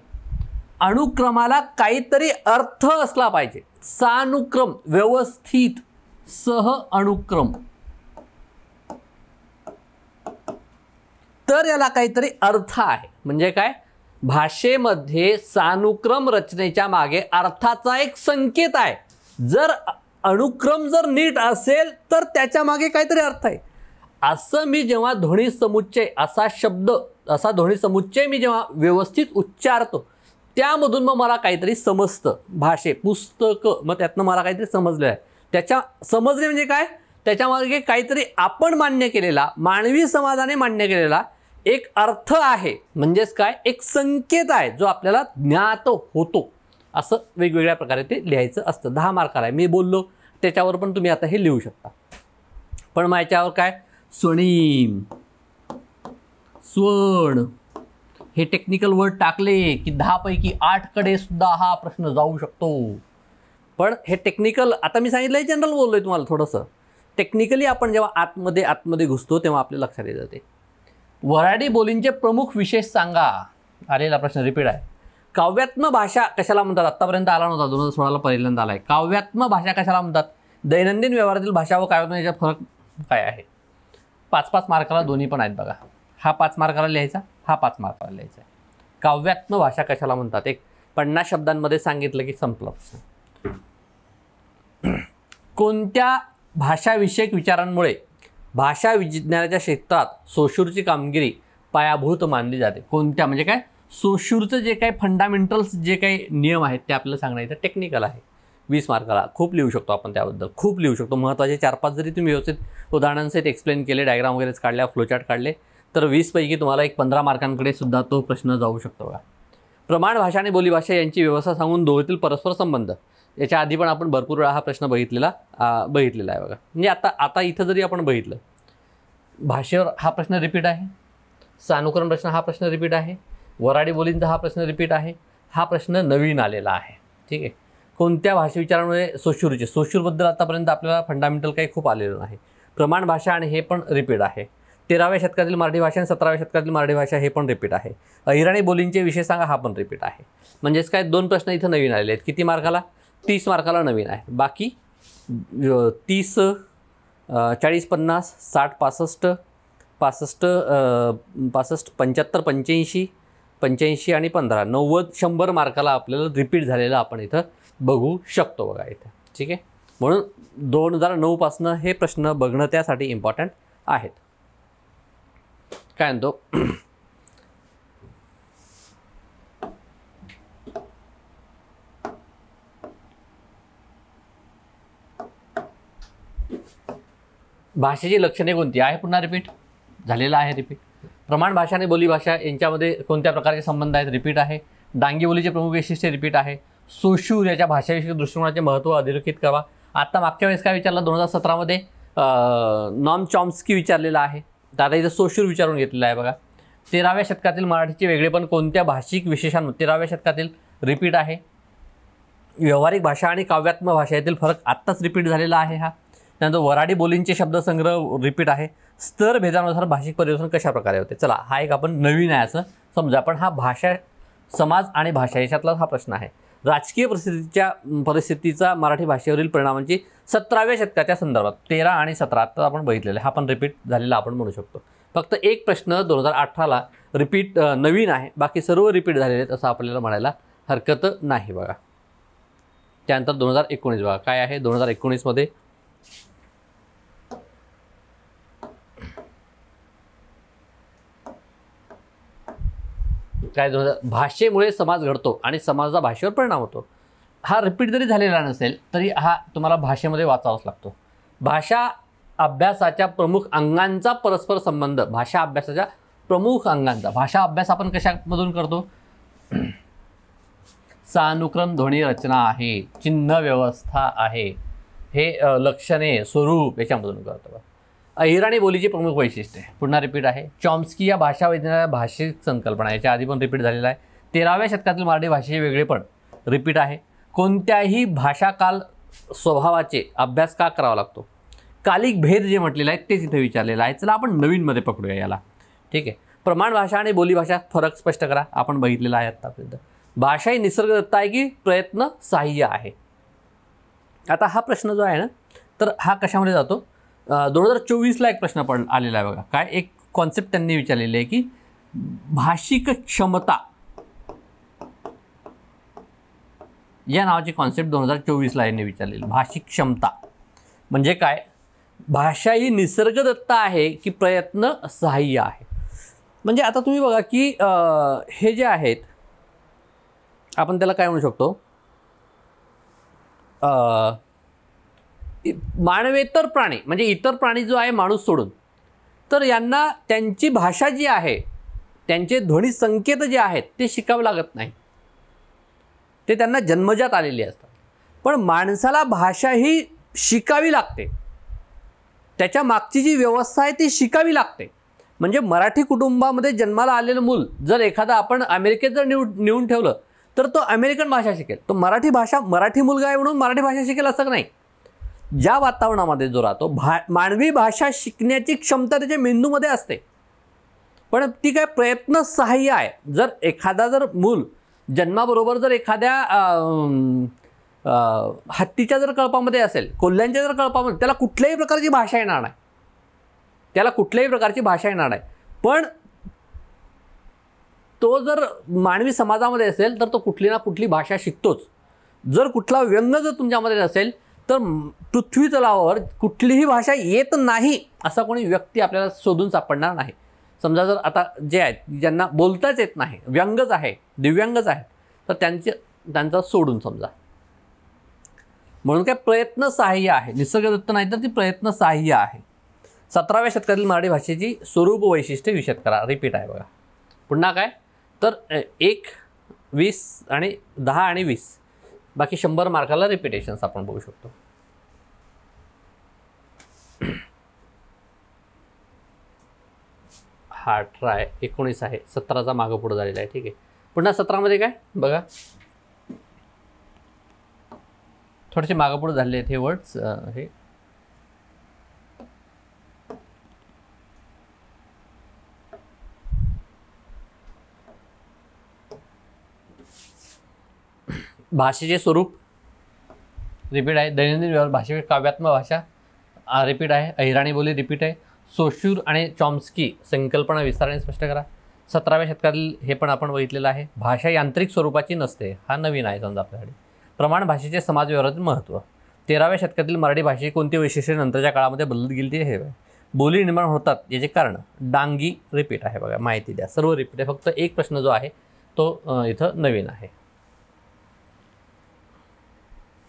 अनुक्रमाला काहीतरी अर्थ असला पाहिजे. सानुक्रम व्यवस्थित, सह अनुक्रम, तर याला काहीतरी अर्थ आहे. म्हणजे काय, भाषेमध्ये सानुक्रम रचनेच्या मागे अर्थाचा एक संकेत आहे. जर अनुक्रम जर नीट असेल तर त्याच्या मागे काहीतरी अर्थ आहे. असं मी जेव्हा ध्वनी समुच्चय असा शब्द, असा ध्वनी समुच्चय मी जेव्हा व्यवस्थित उच्चारतो त्यामधून मग मला काहीतरी समजतं. पुस्तक, मग त्यातनं मला काहीतरी समजलं आहे. त्याच्या समजले म्हणजे काय, त्याच्यामागे काहीतरी आपण मान्य केलेला, मानवी समाजाने मान्य केलेला एक अर्थ आहे. म्हणजेच काय, एक संकेत आहे जो आपल्याला ज्ञात होतो. असं वेगवेगळ्या प्रकारे ते लिहायचं असतं. 10 मार्काला आहे. मी बोललो त्याच्यावर पण तुम्ही आता हे लिहू शकता. पण मग याच्यावर काय, स्वर्णिम, स्वर्ण हे टेक्निकल वर्ड टाकले की 10 पैकी 8 कडे सुद्धा हा प्रश्न जाऊ शकतो. पण हे टेक्निकल, आता मी सांगितलंय जनरल बोललोय तुम्हाला थोडंसं. टेक्निकली आपण जेव्हा आतमध्ये घुसतो तेव्हा आपल्या लक्षात येतं ते. वऱ्हाडी बोलींचे प्रमुख विशेष सांगा. आलेला प्रश्न रिपीट आहे. काव्यात्मक भाषा कशाला म्हणतात, आत्तापर्यंत आला नव्हता, 2016ला पहिल्यांदा आलाय. काव्यात्मक भाषा कशाला म्हणतात, दैनंदिन व्यवहारातील भाषा व काव्यात्मक याच्यात फरक काय आहे. 5-5 मार्काला दोन्ही पण आहेत बघा. हा 5 मार्काला लिहायचा, हा 5 मार्काला लिहायचा. काव्यात्मक भाषा कशाला म्हणतात, एक 50 शब्दांमध्ये सांगितलं की संपलं प्रश्न. कोणत्या भाषाविषयक विचारांमुळे भाषा विज्ञानाच्या क्षेत्रात सोशूरची कामगिरी पायाभूत मानली जाते. कोणत्या म्हणजे काय, सोशूरचं जे काही फंडामेंटल्स जे काही नियम आहेत ते आपल्याला सांगण्याचं टेक्निकल आहे. 20 मार्काला खूप लिहू शकतो आपण, त्याबद्दल खूप लिहू शकतो. महत्त्वाचे 4-5 जरी तुम्ही व्यवस्थित उदाहरणांसहित एक्सप्लेन केले, डायग्राम वगैरेच काढल्या, फ्लोचार्ट काढले, तर 20 पैकी तुम्हाला एक 15 मार्कांकडे सुद्धा तो प्रश्न जाऊ शकतो बघा. प्रमाण भाषा आणि बोलीभाषा यांची व्यवस्था सांगून दोघांतील परस्पर संबंध. याच्या आधी पण आपण भरपूर वेळा हा प्रश्न बघितलेला आहे बघा. म्हणजे आता इथं जरी आपण बघितलं, भाषेवर हा प्रश्न रिपीट आहे, सानुक्रम प्रश्न हा प्रश्न रिपीट आहे, वऱ्हाडी बोलींचा हा प्रश्न रिपीट आहे, हा प्रश्न नवीन आलेला आहे. ठीक आहे. कोणत्या भाषा विचारामुळे सोशूरबद्दल आतापर्यंत आपल्याला फंडामेंटल काही खूप आलेलं नाही. प्रमाण भाषा आणि हे पण रिपीट आहे. 13व्या शतकातील मराठी भाषा आणि 17व्या शतकातील मराठी भाषा हे पण रिपीट आहे. अहिराणी बोलींचे विषय सांगा हा पण रिपीट आहे. म्हणजेच काय 2 प्रश्न इथं नवीन आलेले आहेत. किती मार्काला? 30 मार्काला नवीन आहे. बाकी 30, 40, 50, 60, 65, 75, 85, 85 आणि 15, 90, 100 मार्काला आपल्याला रिपीट झालेलं आपण इथं बघू शकतो बघा इथं. ठीक आहे. म्हणून 2009 पासनं हे प्रश्न बघणं त्यासाठी इम्पॉर्टंट आहेत. काय म्हणतो, भाषेची लक्षणे कोणती आहे? पुन्हा रिपीट झालेला आहे. रिपीट. प्रमाण भाषा आणि बोलीभाषा यांच्यामध्ये कोणत्या प्रकारचे संबंध आहेत? रिपीट आहे. डांगी बोलीचे प्रमुख वैशिष्ट्य रिपीट आहे. सोशूर याच्या भाषाविषयक दृष्टिकोनाचे महत्त्व अधोरेखित करावा. आता मागच्या वेळेस काय विचारलं? 2017मध्ये नॉम चॉम्स्की विचारलेला आहे. तर आता इथं सोशूर विचारून घेतलेला आहे बघा. 13व्या शतकातील मराठीचे वेगळेपण कोणत्या भाषिक विशेषांमध्ये? 13व्या शतकातील रिपीट आहे. व्यावहारिक भाषा आणि काव्यात्मक भाषा यातील फरक आत्ताच रिपीट झालेला आहे हा. त्यानंतर वऱ्हाडी बोलींचे शब्दसंग्रह रिपीट आहे. स्तर भेदानुसार भाषिक परिवर्तन कशा प्रकारे होते? चला, हा एक आपण नवीन आहे असं समजा, पण हा भाषा, समाज आणि भाषा याच्यातला हा प्रश्न आहे. राजकीय परिस्थितीचा मराठी भाषेवरील परिणामांची 17व्या शतकाच्या संदर्भात 13 आणि 17 आता आपण बघितलेला आहे. हा पण रिपीट झालेला आपण म्हणू शकतो. फक्त एक प्रश्न 2018ला रिपीट नवीन आहे, बाकी सर्व रिपीट झालेले आहेत असं आपल्याला म्हणायला हरकत नाही बघा. त्यानंतर 2019 बघा काय आहे. 2019मध्ये काय भाषेमुळे समाज घडतो आणि समाजाचा भाषेवर परिणाम होतो. हा रिपीट जरी झालेला नसेल तरी हा तुम्हाला भाषेमध्ये वाचावाच लागतो. भाषा अभ्यासाच्या प्रमुख अंगांचा परस्पर संबंध. भाषा अभ्यासाच्या प्रमुख अंगांचा. भाषा अभ्यास आपण कशामधून करतो? सानुक्रम ध्वनी रचना आहे, चिन्ह व्यवस्था आहे, हे लक्षणे, स्वरूप याच्यामधून करतो. अहिराणी बोलीची प्रमुख वैशिष्ट्ये पुन्हा रिपीट आहे. चॉम्स्की या भाषा वैज्ञानिक भाषिक संकल्पना याच्या आधी पण रिपीट झालेला आहे. 13व्या शतकातील मराठी भाषेचे वेगळेपण रिपीट आहे. कोणत्याही भाषाकाल स्वभावाचे अभ्यास का करावा लागतो? कालिक भेद जे म्हटलेलं आहे तेच इथे विचारलेलं आहे. चला आपण नवीनमध्ये पकडूया याला. ठीक आहे. प्रमाण भाषा आणि बोलीभाषा फरक स्पष्ट करा. आपण बघितलेला आहे आतापर्यंत. भाषा ही निसर्गदत्त आहे की प्रयत्न साह्य आहे? आता हा प्रश्न जो आहे ना, तर हा कशामध्ये जातो? 2024ला एक प्रश्न आलेला आहे बघा. काय एक कॉन्सेप्ट त्यांनी विचारलेली आहे की भाषिक क्षमता या नावाची कॉन्सेप्ट 2024ला यांनी विचारलेली. भाषिक क्षमता म्हणजे काय? भाषा ही निसर्गदत्त आहे की प्रयत्न सहाय्य आहे? म्हणजे आता तुम्ही बघा की हे जे आहेत आपण त्याला काय म्हणू शकतो? मानवेतर प्राणी म्हणजे इतर प्राणी जो आहे माणूस सोडून, तर यांना त्यांची भाषा जी आहे, त्यांचे ध्वनी संकेत जे आहेत ते शिकावं लागत नाही, ते त्यांना जन्मजात आलेले असतात. पण माणसाला भाषा ही शिकावी लागते. त्याच्या मागची जी व्यवस्था आहे ती शिकावी लागते. म्हणजे मराठी कुटुंबामध्ये जन्माला आलेलं मूल जर एखादा आपण अमेरिकेत जर नेऊन ठेवलं तर तो अमेरिकन भाषा शिकेल. तो मराठी मुलगा आहे म्हणून मराठी भाषा शिकेल असं नाही. ज्या वातावरणामध्ये जो राहतो मानवी भाषा शिकण्याची क्षमता त्याच्या मेंदूमध्ये असते. पण ती काय प्रयत्न सहाय्य आहे. जर एखादा मूल जन्माबरोबर जर एखाद्या हत्तीच्या जर कळपामध्ये असेल, कोल्ह्यांच्या जर कळपामध्ये, त्याला कुठल्याही प्रकारची भाषा येणार नाही. पण तो जर मानवी समाजामध्ये असेल तर तो कुठली ना कुठली भाषा शिकतोच. जर कुठला व्यंग जर तुमच्यामध्ये नसेल तर पृथ्वी तलावावर कुठलीही भाषा येत नाही असा कोणी व्यक्ती आपल्याला शोधून सापडणार नाही. समजा जर आता जे आहेत ज्यांना बोलताच येत नाही, व्यंगच आहे, दिव्यांगच आहेत, तर त्यांचा सोडून समजा. म्हणून काय प्रयत्न सहाय्य आहे. निसर्गदत्त नाही तर ती प्रयत्न सहाय्य आहे. 17व्या शतकातील मराठी भाषेची स्वरूप वैशिष्ट्ये विशद करा. रिपीट आहे बघा. पुन्हा काय तर एक 20 आणि 10 आणि 20 बाकी 100 मार्काला रिपिटेशन्स आपण बघू शकतो. हा 18 19 आहे, 17चा मागं पुढं झालेला आहे. ठीक आहे, पुन्हा 17मध्ये काय बघा, थोडेसे मागं पुढं झालेले आहेत हे वर्ड्स. हे भाषेचे स्वरूप रिपीट आहे. दैनंदिन व्यवहार भाषेत काव्यात्मक भाषा रिपीट आहे. अहिराणी बोली रिपीट आहे. सोशूर आणि चॉम्स्की संकल्पना विस्ताराने स्पष्ट करा. 17व्या शतकातील हे पण आपण बघितलेलं आहे. भाषा यांत्रिक स्वरूपाची नसते, हा नवीन आहे समजा आपल्याकडे. प्रमाण भाषेचे समाज व्यवहारातील महत्त्व. 13व्या शतकातील मराठी भाषेची कोणती वैशिष्ट्ये नंतरच्या काळामध्ये बदलत गेली ते हे. बोली निर्माण होतात याचे कारण. डांगी रिपीट आहे बघा, माहिती द्या, सर्व रिपीट आहे. फक्त एक प्रश्न जो आहे तो इथं नवीन आहे.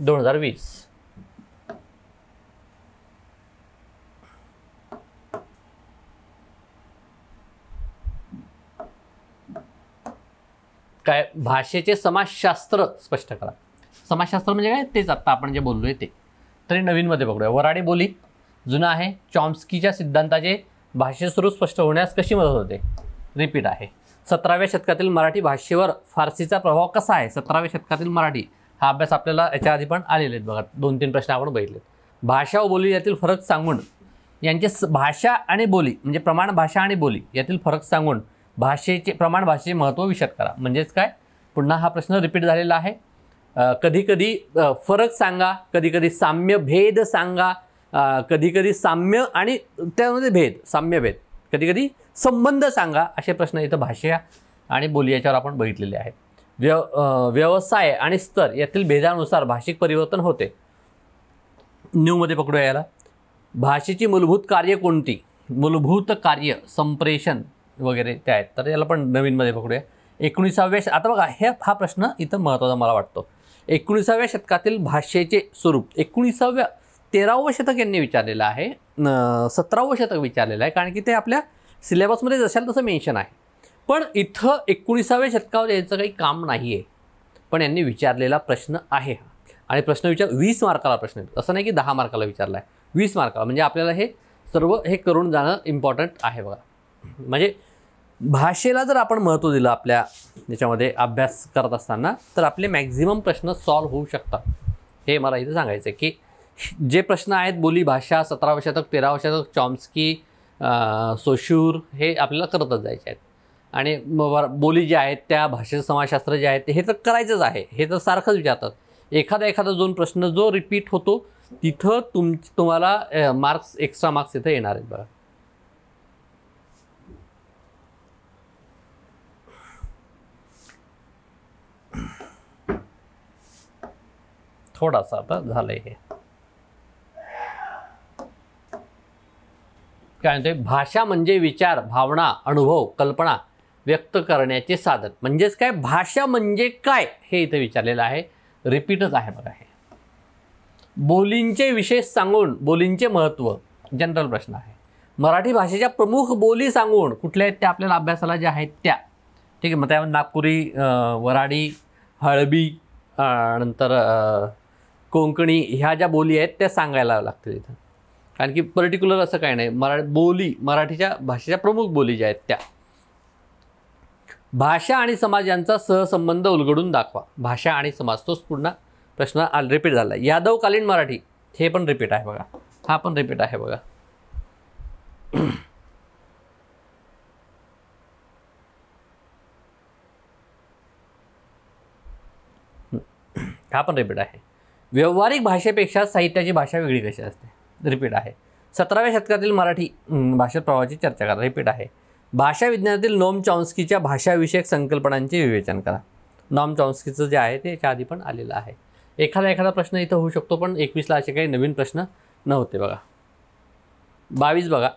2020 काय, भाषेचे समाजशास्त्र स्पष्ट करा. समाजशास्त्र म्हणजे काय, तेच आत्ता आपण जे बोललोय ते. तरी नवीनमध्ये बघूया. वऱ्हाडी बोली जुना आहे. चॉम्स्कीच्या सिद्धांताचे भाषेचे स्वरूप स्पष्ट होण्यास कशी मदत होते, रिपीट आहे. 17व्या शतकातील मराठी भाषेवर फारसीचा प्रभाव कसा आहे. 17व्या शतकातील मराठी हा अभ्यास आपल्याला याच्या आधी पण आलेले आहेत बघा. 2-3 प्रश्न आपण बघितलेत. भाषा व बोली यातील फरक सांगून, यांचे भाषा आणि बोली म्हणजे प्रमाण भाषा आणि बोली यातील फरक सांगून भाषेचे प्रमाण भाषेचे महत्त्व विशद करा. म्हणजेच काय, पुन्हा हा प्रश्न रिपीट झालेला आहे. कधी कधी फरक सांगा, कधी कधी साम्य भेद सांगा, कधी कधी साम्य आणि त्यामध्ये भेद, साम्य भेद, कधी कधी संबंध सांगा. असे प्रश्न इथं भाषा आणि बोली याच्यावर आपण बघितलेले आहेत. व्यवसाय आणि स्तर यातील भेदानुसार भाषिक परिवर्तन होते. न्यूमध्ये पकडूया याला. भाषेची मूलभूत कार्य कोणती, मूलभूत कार्य संप्रेषण वगैरे ते आहेत, तर याला पण नवीनमध्ये पकडूया. 19व्या आता बघा हा प्रश्न इथं महत्त्वाचा मला वाटतो. 19व्या शतकातील भाषेचे स्वरूप. 13वं शतक यांनी विचारलेलं आहे, 17वं शतक विचारलेलं आहे, कारण की ते आपल्या सिलेबसमध्ये जशाल तसं मेन्शन आहे. पण इथं 19व्या शतकावर याचं काही काम नाही आहे, पण यांनी विचारलेला प्रश्न आहे हा. आणि प्रश्न 20 मार्काला प्रश्न येतो, असं नाही की 10 मार्काला विचारला आहे, 20 मार्काला. म्हणजे आपल्याला हे सर्व हे करून जाणं इम्पॉर्टंट आहे बघा. म्हणजे भाषेला जर आपण महत्त्व दिलं आपल्या याच्यामध्ये अभ्यास करत असताना, तर आपले मॅक्झिमम प्रश्न सॉल्व्ह होऊ शकतात. हे मला इथं सांगायचं आहे की जे प्रश्न आहेत बोली भाषा 17वं शतक 13वं शतक चॉम्स्की सोशूर हे आपल्याला करतच जायचे आहेत. आणि बोली ज्या आहेत त्या भाषेचं समाजशास्त्र जे आहेत हे तर करायचंच आहे, हे तर सारखंच विचारतात. एखादा 2 प्रश्न जो रिपीट होतो तिथं तुम्हाला मार्क्स एक्स्ट्रा मार्क्स इथं येणार आहेत बघा. थोडासा आता झालंय हे काय म्हणते. भाषा म्हणजे विचार, भावना, अनुभव, कल्पना व्यक्त करण्याचे साधन. म्हणजेच काय, भाषा म्हणजे काय हे इथे विचारलेलं आहे, रिपीटच आहे बघा. हे बोलींचे विशेष सांगून बोलींचे महत्त्व जनरल प्रश्न आहे. मराठी भाषेच्या प्रमुख बोली सांगून कुठल्या आहेत त्या आपल्याला अभ्यासाला ज्या आहेत त्या. ठीक आहे, मग त्यामध्ये नागपुरी, वऱ्हाडी, हळबी, नंतर कोकणी ह्या ज्या बोली आहेत त्या सांगायला लागतील इथं. कारण की पर्टिक्युलर असं काही नाही, बोली मराठीच्या भाषेच्या प्रमुख बोली ज्या आहेत त्या. भाषा आणि समाज यांचा सहसंबंध उलगडून दाखवा. भाषा आणि समाज, तोच पुन्हा प्रश्न रिपीट झाला. यादवकालीन मराठी हे पण रिपीट आहे बघा, हा पण रिपीट आहे बघा. हा पण रिपीट आहे. व्यावहारिक भाषेपेक्षा साहित्याची भाषा वेगळी कशी असते, रिपीट आहे. 17व्या शतकातील मराठी भाषा प्रवाहाची चर्चा करा, रिपीट आहे. भाषा विज्ञानातील नोम चॉम्स्कीच्या भाषाविषयक संकल्पनांचे विवेचन करा. नॉम चॉम्स्कीचं जे आहे ते याच्या आधी पण आलेलं आहे. एखादा प्रश्न इथं होऊ शकतो, पण 21ला असे काही नवीन प्रश्न नव्हते बघा. 22 बघा.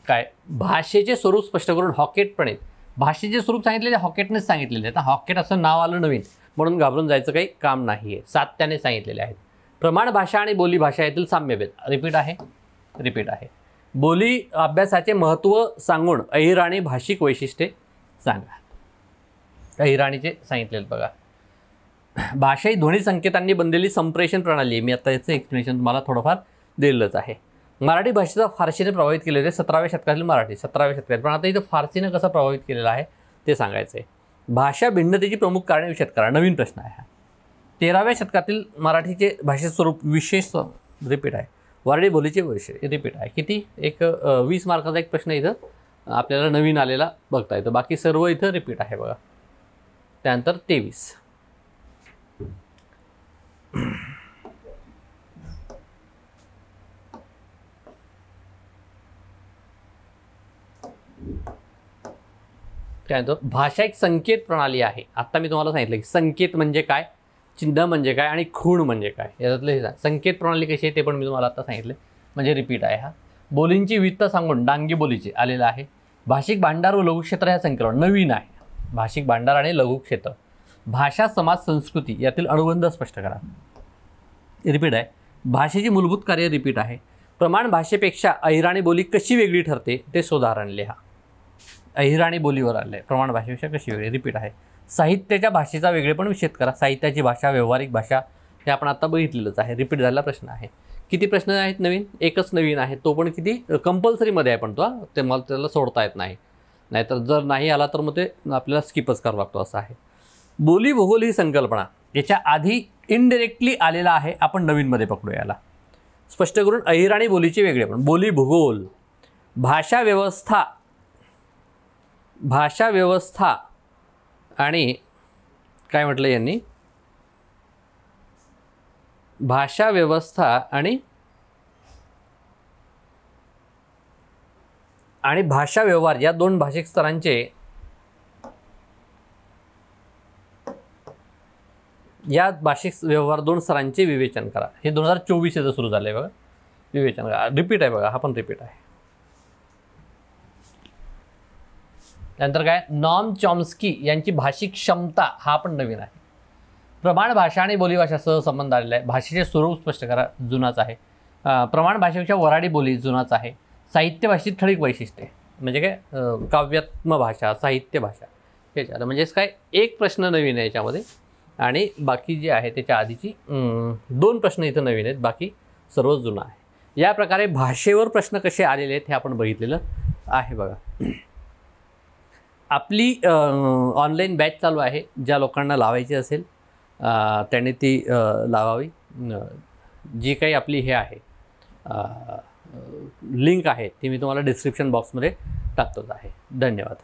काय, भाषेचे स्वरूप स्पष्ट करून हॉकेट पण आहेत. भाषेचे स्वरूप सांगितलेले हॉकेटनेच सांगितलेले आहेत. हॉकेट असं नाव आलं नवीन म्हणून घाबरून जायचं काही काम नाही आहे, सातत्याने सांगितलेले आहेत. प्रमाण भाषा आणि बोली भाषा यातील साम्यभेद. रिपीट आहे. बोली अभ्यासाचे महत्त्व सांगून अहिराणी भाषिक वैशिष्ट्ये सांगा. अहिराणीचे सांगितलेलं बघा. भाषा ही ध्वनी संकेतांनी बनलेली संप्रेषण प्रणाली आहे. मी आता याचं एक्सप्लेनेशन तुम्हाला थोडंफार दिलेलंच आहे. मराठी भाषेचा फारसीने प्रभावित केलेले 17व्या शतकातील मराठी, 17व्या शतकात. पण आता इथं फारसीनं कसं प्रभावित केलेलं आहे ते सांगायचं आहे. भाषा भिन्नतेची प्रमुख कारणे विशद करा. नवीन प्रश्न आहे हा. 13व्या शतकातील मराठीचे भाषेचे स्वरूप विशेष रिपीट आहे. वऱ्हाडी बोलीचे वैशिष्ट्य रिपीट आहे. किती? एक 20 मार्काचा एक प्रश्न इथं आपल्याला नवीन आलेला बघता येतो. बाकी सर्व इथं रिपीट आहे बघा. त्यानंतर 23. काय म्हणतो? भाषा एक संकेत प्रणाली आहे. आता मी तुम्हाला सांगितलं की संकेत म्हणजे काय, चिन्ह म्हणजे काय आणि खूण म्हणजे काय, याच्यातलं हे संकेत प्रणाली कशी आहे ते पण मी तुम्हाला आता सांगितलं. म्हणजे रिपीट आहे हा. बोलींची विविधता सांगून डांगी बोलीचे आलेलं आहे. भाषिक भांडार व लघुक्षेत्र ह्या संकलन नवीन आहे. भाषिक भांडार आणि लघुक्षेत्र. भाषा समाज संस्कृती यातील अनुबंध स्पष्ट करा. रिपीट आहे. भाषेची मूलभूत कार्य रिपीट आहे. प्रमाण भाषेपेक्षा अहिराणी बोली कशी वेगळी ठरते ते शोधारण लिहा. अहिराणी बोलीवर आले प्रमाण भाषेपेक्षा कशी वेगळी. रिपीट आहे. साहित्याच्या भाषेचा वेगळेपण विषद करा. साहित्याची भाषा, व्यावहारिक भाषा हे आपण आता बघितलेलंच आहे. रिपीट झालेला प्रश्न आहे. किती प्रश्न आहेत नवीन? एकच नवीन आहे. तो पण किती कंपल्सरीमध्ये आहे. पण तो ते मला त्याला सोडता येत नाही. नाहीतर जर नाही आला तर मग ते आपल्याला स्किपच करावं लागतो असं आहे. बोली भूगोल ही संकल्पना याच्या आधी इनडिरेक्टली आलेला आहे. आपण नवीनमध्ये पकडू याला. स्पष्ट करून अहिराणी बोलीचे वेगळेपण. बोली भूगोल. भाषा व्यवस्था आणि काय म्हटलं यांनी? भाषा व्यवस्था आणि भाषा व्यवहार या दोन भाषिक स्तरांचे दोन स्तरांचे विवेचन करा. हे 2024 सुरू झालं आहे बघा. विवेचन करा. रिपीट आहे बघा. हा पण रिपीट आहे. नंतर काय? नॉम चॉम्स्की यांची भाषिक क्षमता हा पण नवीन आहे. प्रमाण भाषा आणि बोलीभाषा सहसंबंध आलेला आहे. भाषेचे स्वरूप स्पष्ट करा. जुनाच आहे. प्रमाण भाषेपेक्षा वऱ्हाडी बोली जुनाच आहे. साहित्य भाषेची ठळक वैशिष्ट्ये म्हणजे काय? काव्यात्मक भाषा, साहित्य भाषा हे झालं. म्हणजेच काय? एक प्रश्न नवीन आहे याच्यामध्ये आणि बाकी जे आहे त्याच्या आधीची 2 प्रश्न इथं नवीन आहेत. बाकी सर्व जुना आहे. या प्रकारे भाषेवर प्रश्न कसे आलेले आहेत हे आपण बघितलेलं आहे बघा. आपली ऑनलाईन बॅच चालू आहे. ज्या लोकांना लावायची असेल त्यांनी ती लावावी. जी काही आपली हे आहे लिंक आहे ती मी तुम्हाला डिस्क्रिप्शन बॉक्समध्ये टाकतोच आहे. धन्यवाद.